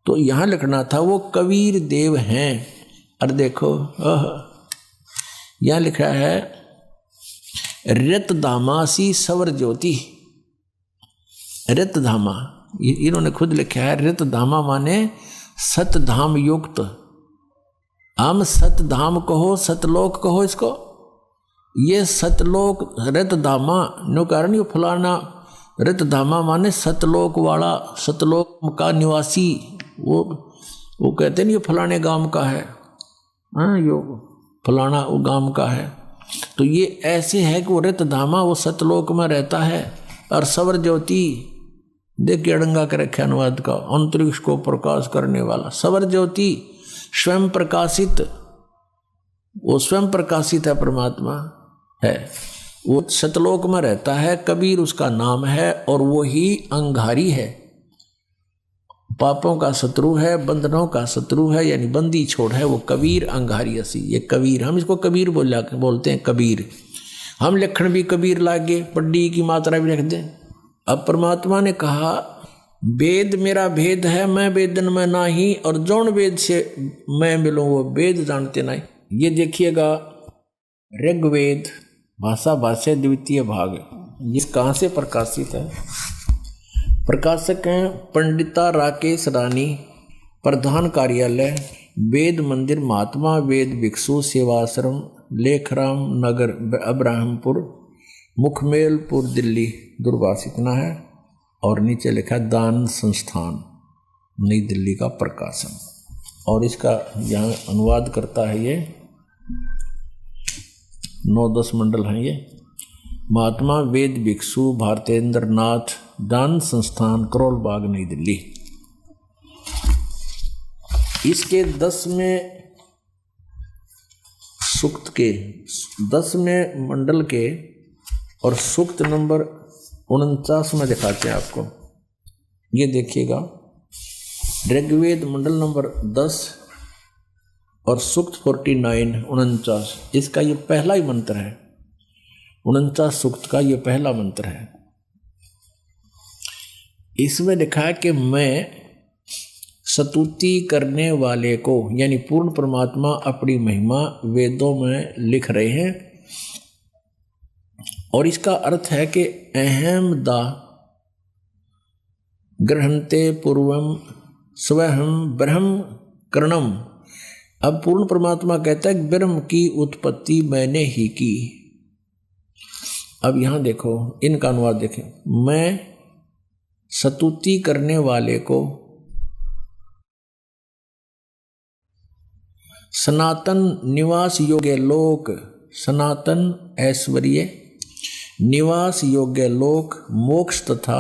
तो यहाँ लिखना था वो कबीर देव हैं। और देखो यहाँ लिखा है रतधामासी सवर ज्योति, रतधामा इन्होंने खुद लिखा है, रतधामा माने सतधाम युक्त। हम सतधाम कहो, सतलोक कहो इसको, ये सतलोक रतधामा नो कारण ये फलाना, रतधामा माने सतलोक वाला, सतलोक का निवासी, वो कहते हैं ये फलाने गांव का है, हाँ यो फलाना वो गांव का है। तो ये ऐसे है कि वो रतधामा वो सतलोक में रहता है। और सवर ज्योति देखिए अड़ंगा के रखे अनुवाद का, अंतरिक्ष को प्रकाश करने वाला सवर ज्योति, स्वयं प्रकाशित, वो स्वयं प्रकाशित है, परमात्मा है, वो सतलोक में रहता है। कबीर उसका नाम है, और वो ही अंगारी है, पापों का शत्रु है, बंधनों का शत्रु है, यानी बंदी छोड़ है, वो कबीर अंगारी असी। ये कबीर, हम इसको कबीर बोलते हैं, कबीर। हम लक्षण भी कबीर लागे, पड्डी की मात्रा भी रख दें। अब परमात्मा ने कहा वेद मेरा भेद है, मैं वेदन में नाही, और जौन वेद से मैं मिलूं वो वेद जानते नहीं। ये देखिएगा ऋग्वेद भाषा भाष्य द्वितीय भाग, ये कहाँ से प्रकाशित है? प्रकाशक हैं पंडिता राकेश रानी, प्रधान कार्यालय वेद मंदिर महात्मा वेद भिक्षु सेवाश्रम, लेखराम नगर अब्राहमपुर, मुखमेलपुर दिल्ली, दूरभाष इतना है। और नीचे लिखा दान संस्थान नई दिल्ली का प्रकाशन। और इसका यहाँ अनुवाद करता है ये 9-10 मंडल हैं ये। महात्मा वेद भिक्षु भारतेंद्र नाथ, दान संस्थान, करोल बाग, नई दिल्ली। इसके 10वें सूक्त के 10वें मंडल के और सूक्त नंबर 49 में दिखाते हैं आपको। ये देखिएगा ऋग्वेद मंडल नंबर 10 और सूक्त 49 इसका ये पहला ही मंत्र है। 49 सूक्त का ये पहला मंत्र है। इसमें लिखा है कि मैं स्तुति करने वाले को, यानी पूर्ण परमात्मा अपनी महिमा वेदों में लिख रहे हैं। और इसका अर्थ है कि अहम दा ग्रहणते पूर्वम स्वहम ब्रह्म करणम। अब पूर्ण परमात्मा कहता है ब्रह्म की उत्पत्ति मैंने ही की। अब यहां देखो इनका अनुवाद देखें। मैं स्तुति करने वाले को सनातन निवास योग्य लोक, सनातन ऐश्वर्य निवास योग्य लोक, मोक्ष तथा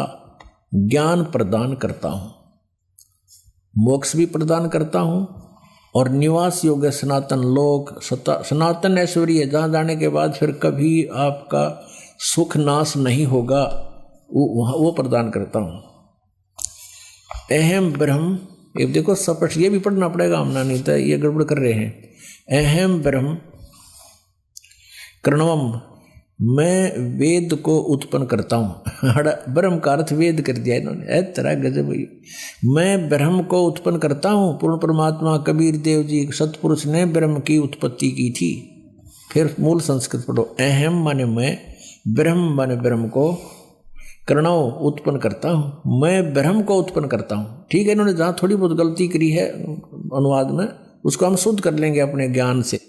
ज्ञान प्रदान करता हूँ। मोक्ष भी प्रदान करता हूँ और निवास योग्य सनातन लोक, सनातन ऐश्वर्य जहाँ जाने के बाद फिर कभी आपका सुख नाश नहीं होगा, वो प्रदान करता हूँ। अहम ब्रह्म, ये देखो सपट, ये भी पढ़ना पड़ेगा, हमने नहीं तो ये गड़बड़ कर रहे हैं। अहम ब्रह्म करणवम, मैं वेद को उत्पन्न करता हूँ। ब्रह्म का अर्थ वेद कर दिया इन्होंने, तरह गजब। मैं ब्रह्म को उत्पन्न करता हूँ। पूर्ण परमात्मा कबीर देव जी सतपुरुष ने ब्रह्म की उत्पत्ति की थी। फिर मूल संस्कृत पढ़ो। अहम माने मैं, ब्रह्म माने ब्रह्म को, करणव उत्पन्न करता हूँ। मैं ब्रह्म को उत्पन्न करता हूँ। ठीक है, इन्होंने जहाँ थोड़ी बहुत गलती करी है अनुवाद में, उसको हम शुद्ध कर लेंगे अपने ज्ञान से।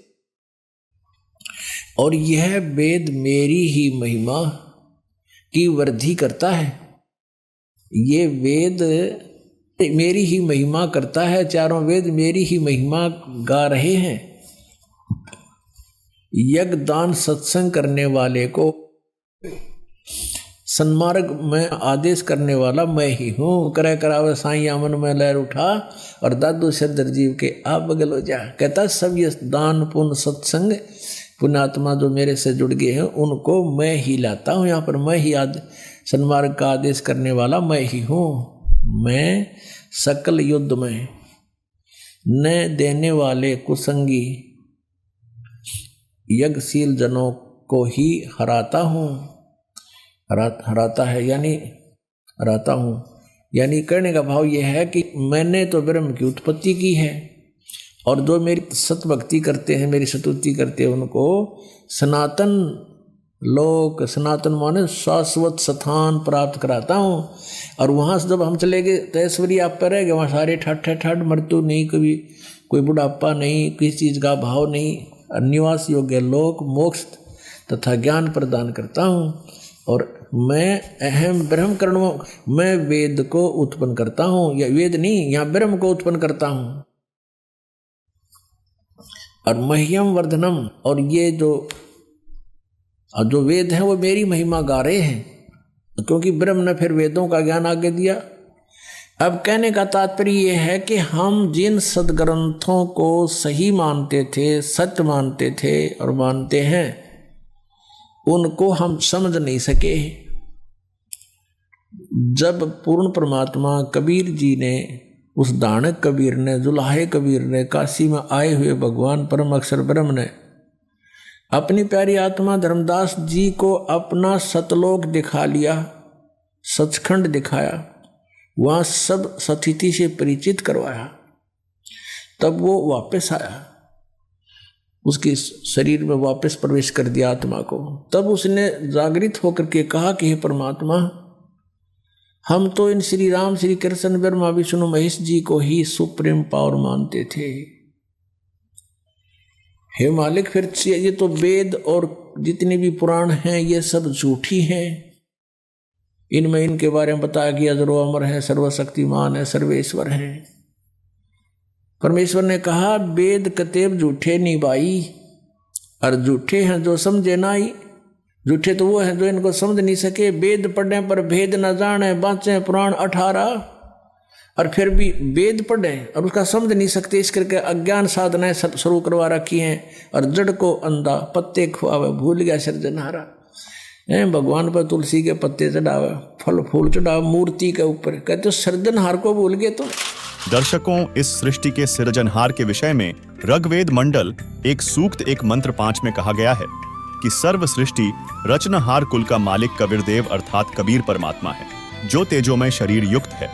और यह वेद मेरी ही महिमा की वृद्धि करता है। ये वेद मेरी ही महिमा करता है। चारों वेद मेरी ही महिमा गा रहे हैं। यज्ञ दान सत्संग करने वाले को सन्मार्ग में आदेश करने वाला मैं ही हूँ। करे करावे साईं अमन में लहर उठा और दादू सिद्धर जीव के आप बगल हो जा। कहता सब ये दान पुण्य सत्संग पुण्यात्मा जो मेरे से जुड़ गए हैं उनको मैं ही लाता हूँ। यहाँ पर मैं ही सन्मार्ग का आदेश करने वाला मैं ही हूँ। मैं सकल युद्ध में न देने वाले कुसंगी यज्ञशील जनों को ही हराता हूँ। हराता है यानी हराता हूँ, यानी कहने का भाव यह है कि मैंने तो ब्रह्म की उत्पत्ति की है और जो मेरी सतभक्ति करते हैं, मेरी स्तुति करते हैं, उनको सनातन लोक, सनातन माने शाश्वत स्थान प्राप्त कराता हूँ। और वहाँ से जब हम चले गए तो ऐश्वर्य आप पर रहेगा, वहाँ सारे ठठ मृत्यु नहीं, कभी कोई बुढ़ापा नहीं, किसी चीज़ का भाव नहीं। निवास योग्य लोक, मोक्ष तथा ज्ञान प्रदान करता हूँ। और मैं अहम ब्रह्म करणों, मैं वेद को उत्पन्न करता हूँ। या वेद नहीं, यहाँ ब्रह्म को उत्पन्न करता हूँ। और मह्यम वर्धनम, और ये जो वेद है वो मेरी महिमा गा रहे हैं, क्योंकि ब्रह्म ने फिर वेदों का ज्ञान आगे दिया। अब कहने का तात्पर्य ये है कि हम जिन सदग्रंथों को सही मानते थे, सत्य मानते थे और मानते हैं, उनको हम समझ नहीं सके। जब पूर्ण परमात्मा कबीर जी ने, उस दानक कबीर ने, जुलाहे कबीर ने, काशी में आए हुए भगवान परम अक्षर ब्रह्म ने अपनी प्यारी आत्मा धर्मदास जी को अपना सतलोक दिखा लिया, सचखंड दिखाया, वहाँ सब सतिथि से परिचित करवाया। तब वो वापस आया, उसके शरीर में वापस प्रवेश कर दिया आत्मा को। तब उसने जागृत होकर के कहा कि हे परमात्मा, हम तो इन श्री राम, श्री कृष्ण, ब्रह्मा, विष्णु, महेश जी को ही सुप्रीम पावर मानते थे। हे मालिक, फिर ये तो वेद और जितने भी पुराण हैं ये सब झूठी हैं। इनमें इनके बारे में बताया गया जो अमर है, सर्वशक्तिमान है, सर्वेश्वर है। परमेश्वर ने कहा वेद कतेब झूठे नहीं भाई, और झूठे हैं जो समझे नाई। झूठे तो वो हैं जो इनको समझ नहीं सके। वेद पढ़ने पर भेद न जाने, बाँचे पुराण 18, और फिर भी वेद पढ़े और उसका समझ नहीं सकते, इस करके अज्ञान साधनाएं शुरू करवा रखी हैं। और जड़ को अंधा पत्ते खुआवे, भूल गया सृजनहारा। भगवान पर तुलसी के पत्ते चढ़ावे, फल फूल चढ़ावे मूर्ति के ऊपर, कहते सृजनहार को भूल गए। तो दर्शकों, इस सृष्टि के सृजनहार के विषय में ऋग्वेद मंडल एक सूक्त एक मंत्र 5 में कहा गया है कि सर्व सृष्टि रचनहार कुल का मालिक कबीरदेव अर्थात कबीर परमात्मा है, जो तेजोमय शरीर युक्त है,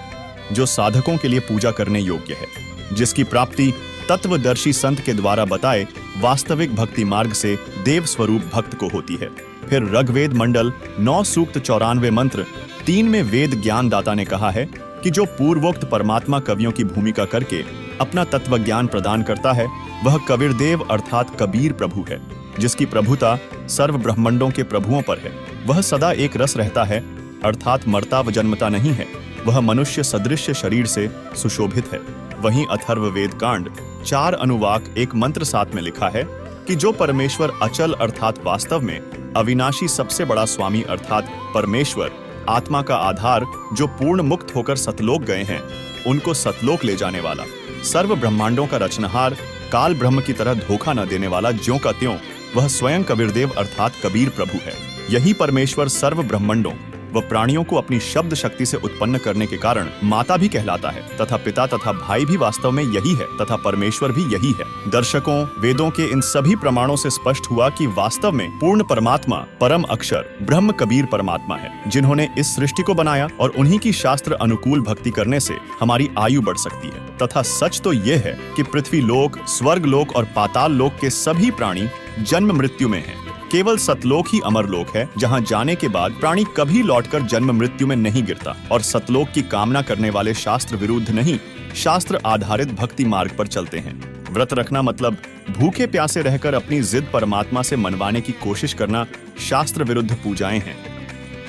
जो साधकों के लिए पूजा करने योग्य है, जिसकी प्राप्ति तत्वदर्शी संत के द्वारा बताए वास्तविक भक्ति मार्ग से देव स्वरूप भक्त को होती है। फिर ऋग्वेद मंडल 9 सूक्त 94 मंत्र 3 में वेद ज्ञान दाता ने कहा है कि जो पूर्वोक्त परमात्मा कवियों की भूमिका करके अपना तत्व ज्ञान प्रदान करता है, वह कबीरदेव अर्थात कबीर प्रभु है, जिसकी प्रभुता सर्व ब्रह्मांडों के प्रभुओं पर है। वह सदा एक रस रहता है, अर्थात मरता व जन्मता नहीं है। वह मनुष्य सदृश्य शरीर से सुशोभित है। वहीं अथर्ववेद कांड 4 अनुवाक 1 मंत्र 7 में लिखा है कि जो परमेश्वर अचल अर्थात वास्तव में अविनाशी सबसे बड़ा स्वामी अर्थात परमेश्वर, आत्मा का आधार, जो पूर्ण मुक्त होकर सतलोक गए हैं, उनको सतलोक ले जाने वाला, सर्व ब्रह्मांडों का रचनहार, काल ब्रह्म की तरह धोखा न देने वाला ज्यों का त्यों, वह स्वयं कबीरदेव अर्थात कबीर प्रभु है। यही परमेश्वर सर्व ब्रह्मांडों व प्राणियों को अपनी शब्द शक्ति से उत्पन्न करने के कारण माता भी कहलाता है, तथा पिता तथा भाई भी वास्तव में यही है, तथा परमेश्वर भी यही है। दर्शकों, वेदों के इन सभी प्रमाणों से स्पष्ट हुआ कि वास्तव में पूर्ण परमात्मा, परम अक्षर, ब्रह्म कबीर परमात्मा है, जिन्होंने इस सृष्टि को बनाया, और उन्हीं की शास्त्र अनुकूल भक्ति करने से हमारी आयु बढ़ सकती है। तथा सच तो यह है कि पृथ्वी लोक, स्वर्ग लोक और पाताल लोक के सभी प्राणी जन्म मृत्यु में हैं। केवल सतलोक ही अमर लोक है, जहां जाने के बाद प्राणी कभी लौटकर जन्म मृत्यु में नहीं गिरता। और सतलोक की कामना करने वाले शास्त्र विरुद्ध नहीं, शास्त्र आधारित भक्ति मार्ग पर चलते हैं। व्रत रखना मतलब भूखे प्यासे रहकर अपनी जिद परमात्मा से मनवाने की कोशिश करना शास्त्र विरुद्ध पूजाएं हैं।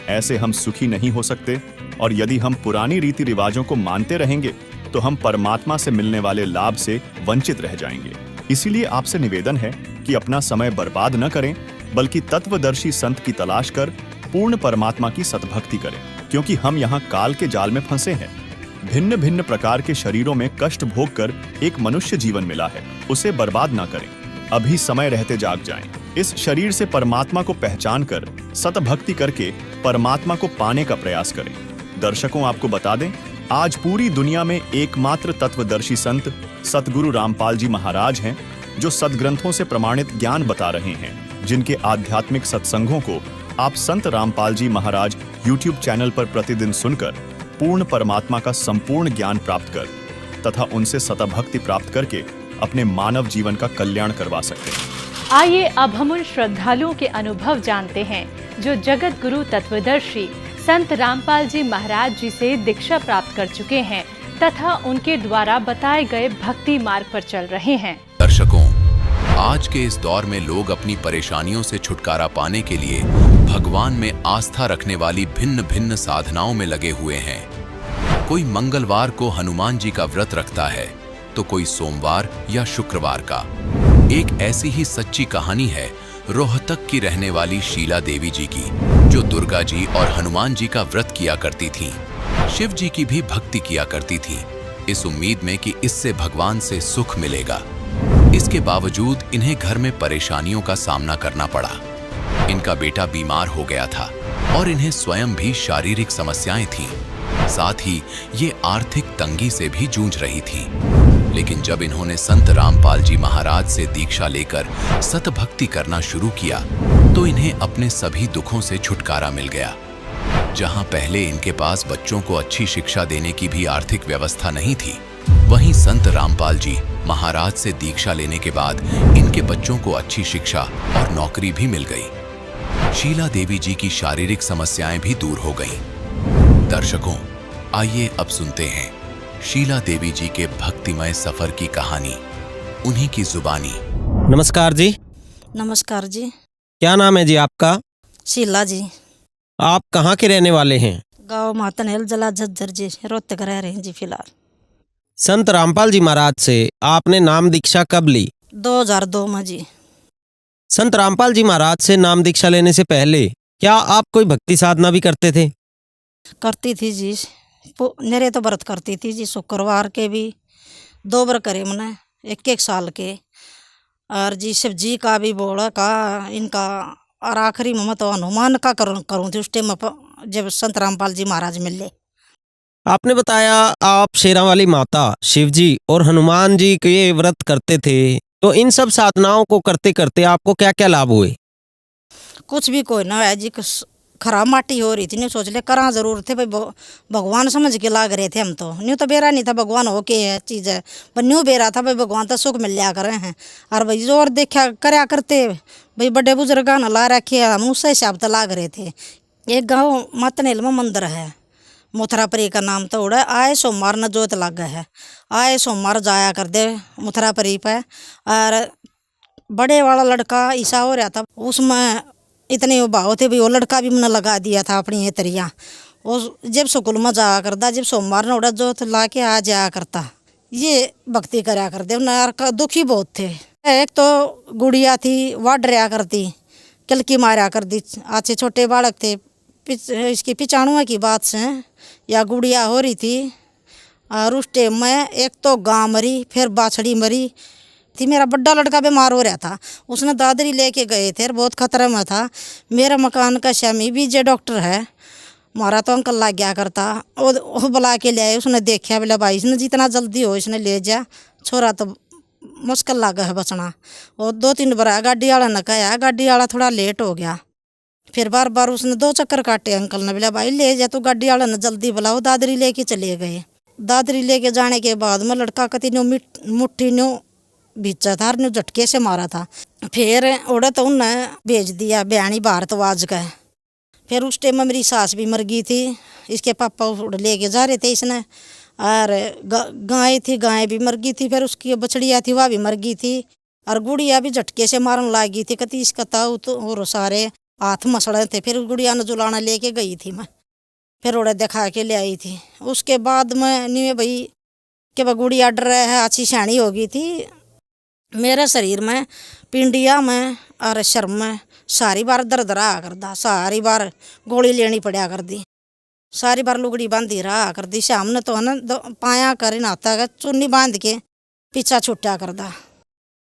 ऐसे हम सुखी नहीं हो सकते, और यदि हम पुरानी रीति रिवाजों को मानते रहेंगे तो हम परमात्मा से मिलने वाले लाभ से वंचित रह जाएंगे। इसीलिए आपसे निवेदन है कि अपना समय बर्बाद न करें, बल्कि तत्वदर्शी संत की तलाश कर पूर्ण परमात्मा की सतभक्ति करें, क्योंकि हम यहाँ काल के जाल में फंसे हैं। भिन्न भिन्न प्रकार के शरीरों में कष्ट भोग कर एक मनुष्य जीवन मिला है, उसे बर्बाद ना करें। अभी समय रहते जाग जाएं। इस शरीर से परमात्मा को पहचान कर सतभक्ति करके परमात्मा को पाने का प्रयास करें। दर्शकों, आपको बता दें, आज पूरी दुनिया में एकमात्र तत्वदर्शी संत सतगुरु रामपाल जी महाराज हैं, जो सदग्रंथों से प्रमाणित ज्ञान बता रहे हैं, जिनके आध्यात्मिक सत्संगों को आप संत रामपाल जी महाराज YouTube चैनल पर प्रतिदिन सुनकर पूर्ण परमात्मा का संपूर्ण ज्ञान प्राप्त कर तथा उनसे सतभक्ति प्राप्त करके अपने मानव जीवन का कल्याण करवा सकते हैं। आइए अब हम उन श्रद्धालुओं के अनुभव जानते हैं जो जगत गुरु तत्वदर्शी संत रामपाल जी महाराज जी से दीक्षा प्राप्त कर चुके हैं तथा उनके द्वारा बताए गए भक्ति मार्ग पर चल रहे हैं। दर्शकों, आज के इस दौर में लोग अपनी परेशानियों से छुटकारा पाने के लिए भगवान में आस्था रखने वाली भिन्न भिन्न साधनाओं में लगे हुए हैं। कोई मंगलवार को हनुमान जी का व्रत रखता है, तो कोई सोमवार या शुक्रवार का। एक ऐसी ही सच्ची कहानी है रोहतक की रहने वाली शीला देवी जी की, जो दुर्गा जी और हनुमान जी का व्रत किया करती थीं। शिव जी की भी भक्ति किया करती थीं, इस उम्मीद में कि इससे भगवान से सुख मिलेगा। इसके बावजूद इन्हें घर में परेशानियों का सामना करना पड़ा। इनका बेटा बीमार हो गया था और इन्हें स्वयं भी शारीरिक समस्याएं थीं। साथ ही ये आर्थिक तंगी से भी जूझ रही थी। लेकिन जब इन्होंने संत रामपाल जी महाराज से दीक्षा लेकर सतभक्ति करना शुरू किया तो इन्हें अपने सभी दुखों से छुटकारा मिल गया। जहां पहले इनके पास बच्चों को अच्छी शिक्षा देने की भी आर्थिक व्यवस्था नहीं थी, वहीं संत रामपाल जी महाराज से दीक्षा लेने के बाद इनके बच्चों को अच्छी शिक्षा और नौकरी भी मिल गई। शीला देवी जी की शारीरिक समस्याएं भी दूर हो गईं। दर्शकों, आइए अब सुनते हैं शीला देवी जी के भक्तिमय सफर की कहानी, उन्हीं की जुबानी। नमस्कार जी। नमस्कार जी। क्या नाम है जी आपका? शीला जी। आप कहाँ के रहने वाले हैं? गाँव मातनहेल, जिला झज्जर जी, रोहतक रह रहे हैं जी फिलहाल। संत रामपाल जी महाराज से आपने नाम दीक्षा कब ली? 2002 में जी। संत रामपाल जी महाराज से नाम दीक्षा लेने से पहले क्या आप कोई भक्ति साधना भी करते थे? करती थी जी, मेरे तो व्रत करती थी जी, शुक्रवार के भी 2 बार करे मैंने, 1-1 साल के, और जी शिव जी का भी बोला का इनका, और आखिरी में मैं तो हनुमान का करूँ थी उस टाइम जब संत रामपाल जी महाराज मिले। आपने बताया आप शेरावाली माता, शिव जी और हनुमान जी के व्रत करते थे, तो इन सब साधनाओं को करते करते आपको क्या क्या लाभ हुए? कुछ भी कोई ना है जी, खराब माटी हो रही थी, नहीं सोच ले करा जरूर थे भाई, भगवान समझ के लाग रहे थे हम तो। न्यू तो बेरा नहीं था भगवान हो के है चीज़ है, पर न्यू बेरा था भाई भगवान तो सुख मिल लिया करे हैं। और भाई जोर देखा करया करते भाई, बड़े बुजुर्ग न ला रखे, हम उससे हिसाब तो लाग रहे थे। एक गाँव मातनहेल में मंदिर है, मुथरापरी का नाम तो उड़ा, आए सोमवार न जोत लग है, आए सोमवार जाया कर दे मुथरापरी पे। और बड़े वाला लड़का ईसा हो रहा था, उसमें इतने वो भाव थे भाई, वो लड़का भी मैंने लगा दिया था अपनी ये तरिया। वो जब स्कूल में जाया करता, जब सोमवार न उड़ा जोत ला के आ जाया करता, ये भक्ति कराया करते। उन्हें दुखी बहुत थे। एक तो गुड़िया थी, वाड रहा करती, किलकी मारा कर दी, अच्छे छोटे बालक थे, इसकी 95 की बात से या गुड़िया हो रही थी। और उस टाइम में एक तो गाँ मरी, फिर बाछड़ी मरी थी। मेरा बड़ा लड़का बीमार हो रहा था, उसने दादरी लेके गए थे, बहुत खतरे में था। मेरा मकान का स्वामी भी जे डॉक्टर है, हमारा तो अंकल लग गया करता, वो बुला के ले आए। उसने देखा, बोला भाई इसने जितना जल्दी हो इसने ले जा, छोरा तो मुश्किल लगा है बचना। और 2-3 बार गाड़ी वाला ने कहा, गाड़ी वाला थोड़ा लेट हो गया। फिर बार बार उसने 2 चक्कर काटे, अंकल ने बोला भाई ले जा, तो गाड़ी वाला ने जल्दी बुलाओ। दादरी लेके चले गए। दादरी लेके जाने के बाद में लड़का कति नो मुट्ठी नो भीचा था, नो झटके से मारा था। फिर उड़ा तो उन्हें भेज दिया बयानी भारतवाज का। फिर उस टाइम में मेरी सास भी मर गई थी, इसके पापा लेके जा रहे थे इसने। और गाय थी, गाय भी मर गई थी। फिर उसकी बछड़िया थी, वह भी मर गई थी। और गुड़िया भी झटके से मारने लगी थी, कति इसका ताऊ तो और सारे हाथ मसड़े थे। फिर गुड़िया ने जुलाना लेके गई थी मैं, फिर उड़े दिखा के ले आई थी। उसके बाद में नहीं भाई कि वह गुड़िया डर रहा है, अच्छी शानी हो गई थी। मेरे शरीर में, पिंडिया में और शर्म में सारी बार दर्द रहा करता, सारी बार गोली लेनी पड़ा कर दी, सारी बार लुगड़ी बांधी रहा कर दी। शाम ने तो है ना पाया कर नाता चुन्नी बांध के पीछा छुट्टा कर दा।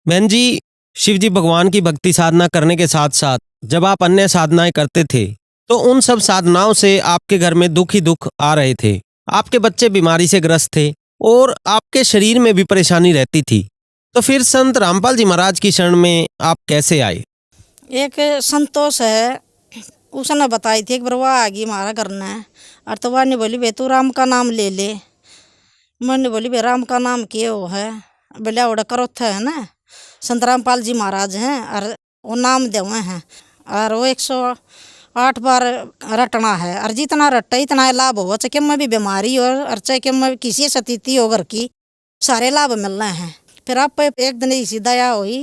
बहन जी, शिव जी भगवान की भक्ति साधना करने के साथ साथ जब आप अन्य साधनाएं करते थे, तो उन सब साधनाओं से आपके घर में दुख ही दुख आ रहे थे। आपके बच्चे बीमारी से ग्रस्त थे और आपके शरीर में भी परेशानी रहती थी। तो फिर संत रामपाल जी महाराज की शरण में आप कैसे आए? एक संतोष है, उसने बताई थी एक बार वह आ गई हमारा करना है। और तो वह ने बोली भाई तू राम का नाम ले ले। मैंने बोली भाई राम का नाम क्या वो है? बोले ओड़ा करोथ है ना, संत रामपाल जी महाराज हैं और वो नाम देवे हैं। और वो 108 बार रटना है, और जितना रटे इतना लाभ हो, चाहे में भी बीमारी हो और चाहे में किसी स्थिति हो घर की, सारे लाभ मिल रहे हैं। फिर आप एक दिन ऐसी दया हुई,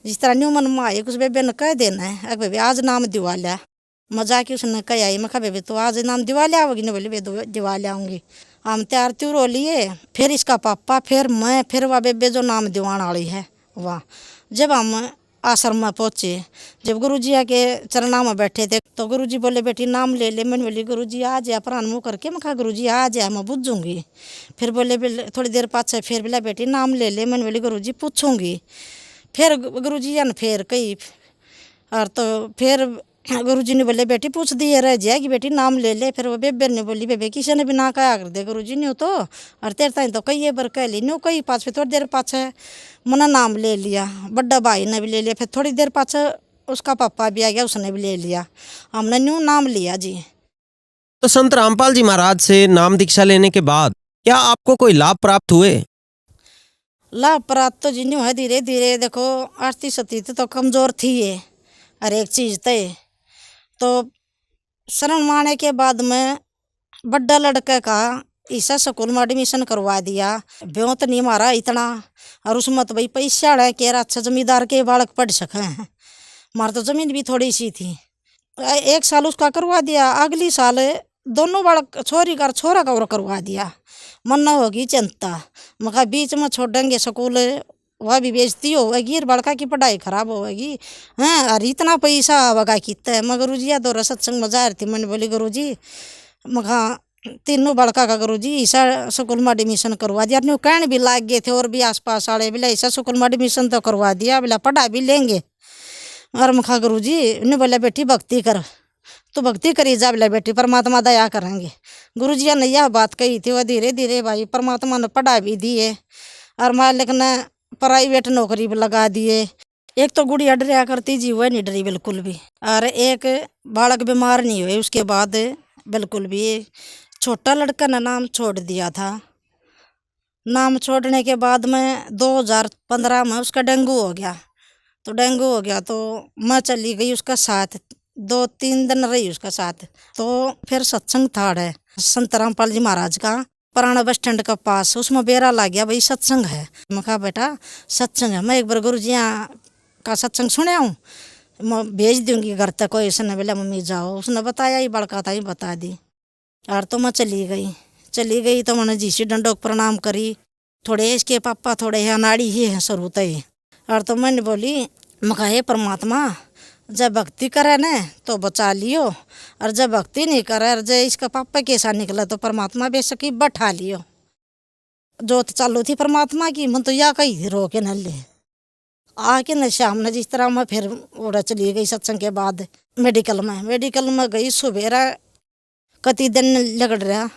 जिस तरह न्यू मन में आई, उस बेबे ने कह देना है बेबे आज नाम दिवा लिया। मजा की उसने कह आई, मैं कहा बेबे तो आज नाम दिवा लिया होगी ना? बोली बे दिवा लियाऊंगी। हम तैयार त्यों रो लिए। फिर इसका पापा, फिर मैं, फिर वह बेबे जो नाम दिवाने वाली है वाह। जब हम आश्रम में पहुँचे, जब गुरुजी आके चरणा में बैठे थे, तो गुरुजी बोले बेटी नाम ले ले। मैंने बोली गुरुजी आ जा प्राण मुँह करके। मैं कहा गुरुजी आ जा, मैं बुझूंगी। फिर बोले थोड़ी देर पाछे फिर बोला बेटी नाम ले ले। मैंने बोली गुरुजी पूछूंगी। फिर गुरुजी ने फिर कही, और तो फिर गुरुजी ने बोले बेटी पूछ दिए रह जाएगी बेटी नाम ले ले। फिर वो बेबे ने बोली बेबे किसी ने भी ना कहा कर दे गुरुजी ने तो, और तेरे ताई तो कई बार कह ली न्यू कई पास। फिर थोड़ी देर पाछे मना नाम ले लिया, बड़ा भाई ने भी ले लिया। फिर थोड़ी देर पाछे उसका पापा भी आ गया, उसने भी ले लिया, हमने न्यू नाम लिया जी। तो संत रामपाल जी महाराज से नाम दीक्षा लेने के बाद क्या आपको कोई लाभ प्राप्त हुए? लाभ प्राप्त तो जी न्यू है, धीरे धीरे देखो आर्थिक स्थिति तो कमजोर थी ये हर एक चीज तय। तो शरण माने के बाद में बड़ा लड़के का ईसा स्कूल में एडमिशन करवा दिया। ब्यों तो नहीं मारा इतना, और उसमें तो भाई पैसा है कि अच्छा जमींदार के बालक पढ़ सके हैं। मार तो जमीन भी थोड़ी सी थी, 1 साल उसका करवा दिया। अगली साल दोनों बालक छोरी का छोरा का और करवा दिया। मन न होगी चिंता, मगर बीच में छोड़ेंगे स्कूल वह भी बेइज्जती होगी, बड़का की पढ़ाई खराब होगी हैं, और इतना पैसा आवेगा कितना है। मगर गुरुजी दो सत्संग में जा रही थी, मैंने बोली गुरुजी मगा तीनों बड़का का गुरुजी ईसा स्कूल में एडमिशन करवा दिया। न्यू कहने भी लाग गए थे और भी आसपास वाले बोले ईसा स्कूल में एडमिशन तो करवा दिया, बोला पढ़ा भी लेंगे। और मखा गुरुजी ने बोला बेटी भक्ति कर, तो भक्ति करी जा, बोला बेटी परमात्मा दया करेंगे। गुरुजी ने यह बात कही थी। वह धीरे धीरे भाई परमात्मा ने पढ़ा भी दिए और मालिक ने प्राइवेट नौकरी भी लगा दिए। एक तो गुड़िया डरिया करती जी, वह नहीं डरी बिल्कुल भी, और एक बालक बीमार नहीं हुए उसके बाद बिल्कुल भी। छोटा लड़का ने नाम छोड़ दिया था। नाम छोड़ने के बाद में 2015 में उसका डेंगू हो गया। तो डेंगू हो गया तो मैं चली गई उसका साथ, 2-3 दिन रही उसका साथ। तो फिर सत्संग था है संत रामपाल जी महाराज का पुराना बस स्टैंड का पास, उसमें बेरा लग गया भाई सत्संग है। मैं कहा बेटा सत्संग है, मैं एक बार गुरु जी का सत्संग सुने हूँ, मैं भेज दूंगी घर तक। कोई उसने बोला मम्मी जाओ, उसने बताया ही बड़का था ही बता दी। और तो मैं चली गई तो मैंने जी सी डंडों को प्रणाम करी। थोड़े इसके पापा थोड़े है अनाड़ी ही है शुरू ही। और तो मैंने बोली मैं कहा हे परमात्मा, जब भक्ति करे न तो बचा लियो, और जब भक्ति नहीं करे और जब इसका पापा कैसा निकला तो परमात्मा बेशकी बैठा लियो। जोत चालू थी परमात्मा की, मन तो या कहीं रो के न ले आके न शाम ने जिस तरह मैं फिर उड़ा चली गई सत्संग के बाद मेडिकल में गई। सुबेरा कति दिन लगड़ रहा,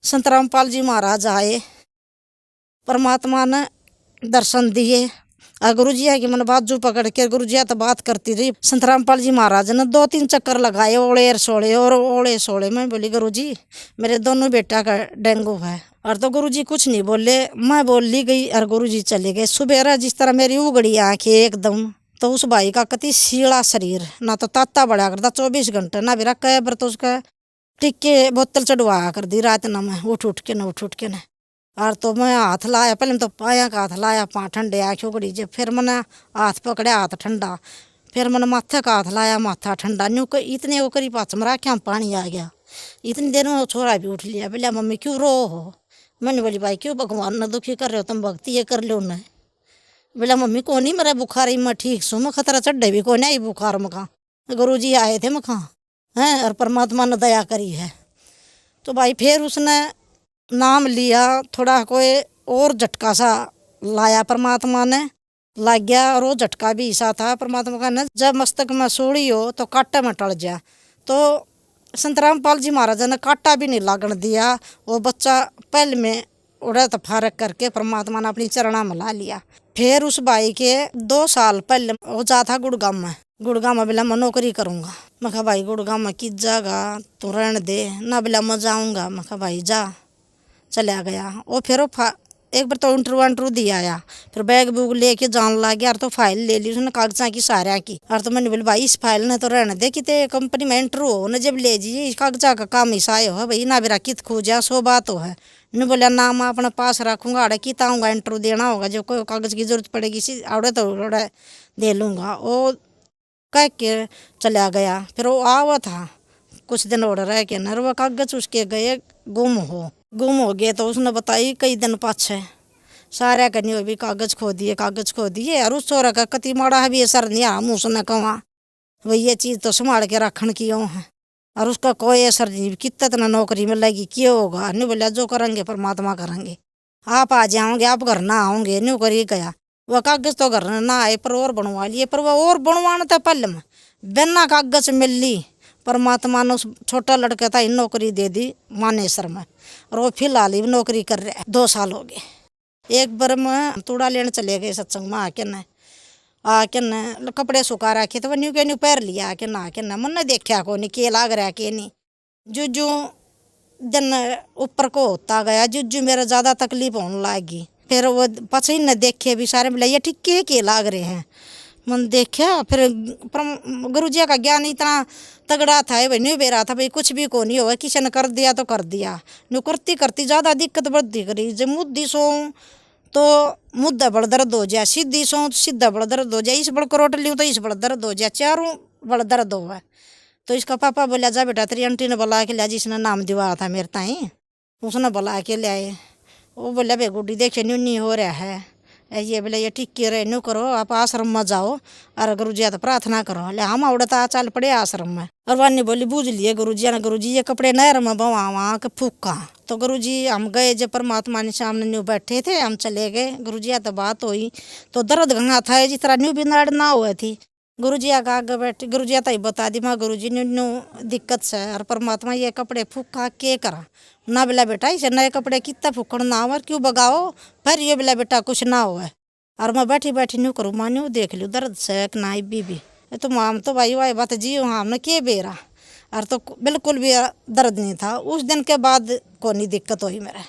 संत रामपाल जी महाराज आए, परमात्मा ने दर्शन दिए। और गुरु जी है कि मैंने बाजू पकड़ के गुरु जी तो बात करती रही। संत रामपाल जी महाराज ने 2-3 चक्कर लगाए ओले सोले। मैं बोली गुरु जी मेरे दोनों बेटा का डेंगू है। और तो गुरु जी कुछ नहीं बोले, मैं बोल ली गई और गुरु जी चले गए। सुबह जिस तरह मेरी उगड़ी आँखें एकदम, तो उस भाई का कति सीला शरीर, ना तो ताता बढ़ा करता 24 घंटे, ना भी रखा है तो उसका टिक्के बोतल चढ़वा कर दी रात ना, मैं उठ के न। और तो मैं हाथ लाया, पहले तो पाया का हाथ लाया, पाँ ठंडे आँखें उगड़ी जे। फिर मैंने हाथ पकड़ा, हाथ ठंडा। फिर मैंने माथे का हाथ लाया, माथा ठंडा। न्यू इतने वो करी पाँच मरा क्या पानी आ गया। इतनी देर में वो छोरा भी उठ लिया, बोला मम्मी क्यों रो हो। मैंने बोली भाई क्यों भगवान ने दुखी कर रहे हो, तुम भक्ति ये कर लो न। बोला मम्मी को नहीं मेरा बुखार ही, मैं ठीक सू, मैं खतरा चढ़े भी को नहीं बुखार में। कहाँ गुरु जी आए थे मैं कहाँ हैं, और परमात्मा ने दया करी है। तो भाई फिर उसने नाम लिया, थोड़ा कोई और झटका सा लाया परमात्मा ने, लग गया। और वो झटका भी ऐसा था परमात्मा का न, जब मस्तक में सोड़ी हो तो कांटे में टल जा। तो संत रामपाल जी महाराज ने कांटा भी नहीं लागण दिया। वो बच्चा पहले में उड़ा तो फारक करके परमात्मा ने अपनी चरणा में ला लिया। फिर उस भाई के 2 साल पहले वो जा था गुड़गांव में बोला मैं नौकरी करूँगा। मैं कहा भाई गुड़गांव में किस जगह तो रहने दे ना, बोला मैं जाऊँगा। मैं कहा भाई जा, चला गया। और फिर वो एक बार तो इंटरव्यू दिया आया, फिर बैग बुग लेके जान लग गया। और तो फाइल ले ली उसने कागजा की सारा की। और तो मैंने बोला भाई इस फाइल ने तो रहने दे, कितने कंपनी में इंटरव्यू हो न जब ले जाइए, इस कागजा का काम ऐसा हो भाई ना, मेरा कित खोजा 100 बात हो है। ने बोला ना मैं अपने पास रखूँगा, आड़े कित आऊँगा, इंटरव्यू देना होगा, जो कोई कागज़ की जरूरत पड़ेगी सी आड़े तो आड़े दे लूँगा। वो कह के चला गया। फिर वो आवा था कुछ दिन और रह के न, वो कागज़ उसके गए गुम हो गए। तो उसने बताई कई दिन पाछे सारे करनी हो भी कागज़ खो दिए। और उस छोरा का कति माड़ा है भी असर नहीं आ, मुँह सुना कहा वही ये चीज़ तो संभाल के रखन की है। और उसका कोई असर नहीं, कितना नौकरी में लगी क्यों होगा। नहीं बोला जो करेंगे परमात्मा करेंगे, आप आ जाओगे, आप घर ना आओगे। नहीं करी गया वह कागज़ तो घर ना आए पर और बनवा लिए, पर वह और बनवाना था पहले में बिना कागज मिल ली, परमात्मा ने उस छोटा लड़का था नौकरी दे दी मानेसर में, और वो फिलहाल ही नौकरी कर रहा है, 2 साल हो गए। एक बार मैं तूड़ा लेने चले गए सत्संग में, आके न कपड़े सुखा रखे तो न्यू के न्यू पैर लिया आके ना के न, मन देखा को नहीं के लाग रहा के नहीं। जो दिन ऊपर को होता गया, जो मेरा ज़्यादा तकलीफ होने लगी, फिर वो पछी न देखे भी सारे बोले ये ठीक के लाग रहे हैं। मन देखा फिर गुरु जी का ज्ञान इतना तगड़ा था भाई, न्यू बेरा था भाई कुछ भी को नहीं होगा, किसी ने कर दिया तो कर दिया, न्यू करती करती ज़्यादा दिक्कत बढ़ती करी। जब मुद्दी सो तो मुद्दा बड़ दर्द हो जाए, सीधी सो तो सीधा बड़ दर्द हो जाए, इस बड़ करोट लियो तो इस बड़ दर्द हो जाए, चारों बड़ दर्द हुआ। तो इसका पापा बोला जा बेटा तेरी आंटी ने बुला के लिया, जिसने नाम दिवा था मेरे ताई, उसने बुला के ले आए। वो बोला भाई गुड्डी देखे न्यू नहीं हो रहा है, ये बोले ये ठीक के रहे न्यू करो, आप आश्रम में जाओ और गुरु जी तो प्रार्थना करो। ले हम उड़ता चल पड़े आश्रम में, और वानी बोली बूझ लिए गुरु जी ने, गुरु जी ये कपड़े नहर में बवा वहाँ के फूका। तो गुरु जी हम गए, जब परमात्मा ने सामने न्यू बैठे थे, हम चले गए। गुरु जी तो बात हुई तो दर्द गंगा था, जिस तरह न्यू भी नाड़ ना हुए थी। गुरु जी आगे आगे बैठे, गुरु जी तो बता दी माँ गुरु जी न्यू दिक्कत से, और परमात्मा ये कपड़े फूका के करा ना। बोला बेटा इसे नए कपड़े कितना फूकड़ ना हो, क्यों बगाओ, फिर ये बोला बेटा कुछ ना हो। और मैं बैठी बैठी न्यू करूँ माँ न्यू देख लूँ दर्द से ना बीबी तो माम तो भाई वाई बात जी हाँ हमने के बेरा, और तो बिल्कुल भी दर्द नहीं था। उस दिन के बाद को नहीं दिक्कत हुई, मेरा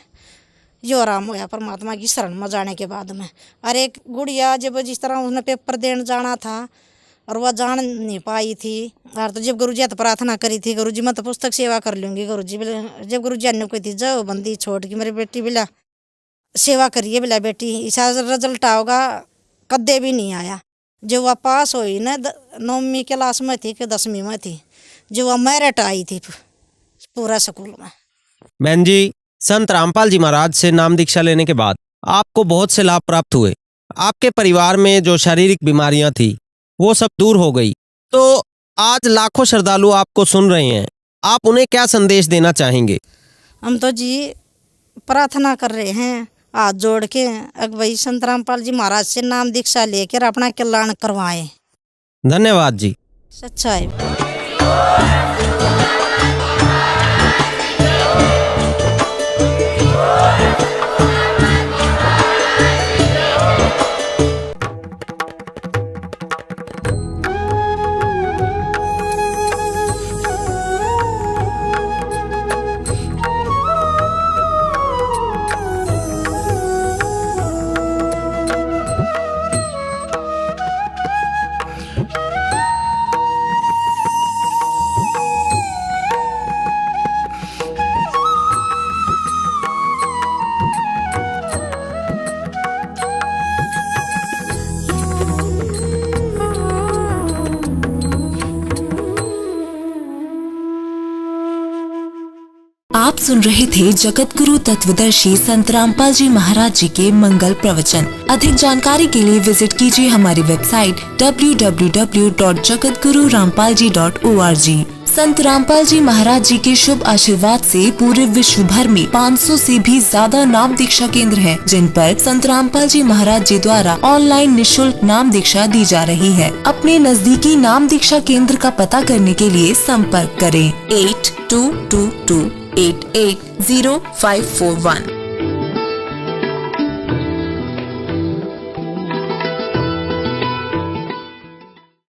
जो आराम होया परमात्मा की शरण में जाने के बाद में। और एक गुड़िया जब जिस तरह उसने पेपर देने जाना था और वह जान नहीं पाई थी, और तो जब गुरु जी तो प्रार्थना करी थी, गुरु जी मैं तो पुस्तक सेवा कर लूँगी। गुरु जी बोले, जब गुरु जी ने कोई थी जाओ बंदी छोड़ के मेरी बेटी बोला सेवा करिए, बोला बेटी ऐसा रिजल्ट आओगा, कद्दे भी नहीं आया। जो वह पास हुई ना 9वीं क्लास में थी कि 10वीं में थी, जो वह मेरिट आई थी पूरा स्कूल में। बहन जी, संत रामपाल जी महाराज से नाम दीक्षा लेने के बाद आपको बहुत से लाभ प्राप्त हुए। आपके परिवार में जो शारीरिक बीमारियां थी वो सब दूर हो गई। तो आज लाखों श्रद्धालु आपको सुन रहे हैं, आप उन्हें क्या संदेश देना चाहेंगे? हम तो जी प्रार्थना कर रहे हैं हाथ जोड़ के, भाई संत रामपाल जी महाराज से नाम दीक्षा लेकर अपना कल्याण करवाएं। धन्यवाद जी। सच्चाई। आप सुन रहे थे जगत गुरु तत्वदर्शी संत रामपाल जी महाराज जी के मंगल प्रवचन। अधिक जानकारी के लिए विजिट कीजिए हमारी वेबसाइट www.jagatgururampalji.org। संत रामपाल जी महाराज जी के शुभ आशीर्वाद से पूरे विश्व भर में 500 से भी ज्यादा नाम दीक्षा केंद्र हैं, जिन पर संत रामपाल जी महाराज जी द्वारा ऑनलाइन निशुल्क नाम दीक्षा दी जा रही है। अपने नजदीकी नाम दीक्षा केंद्र का पता करने के लिए संपर्क करें 8222880541।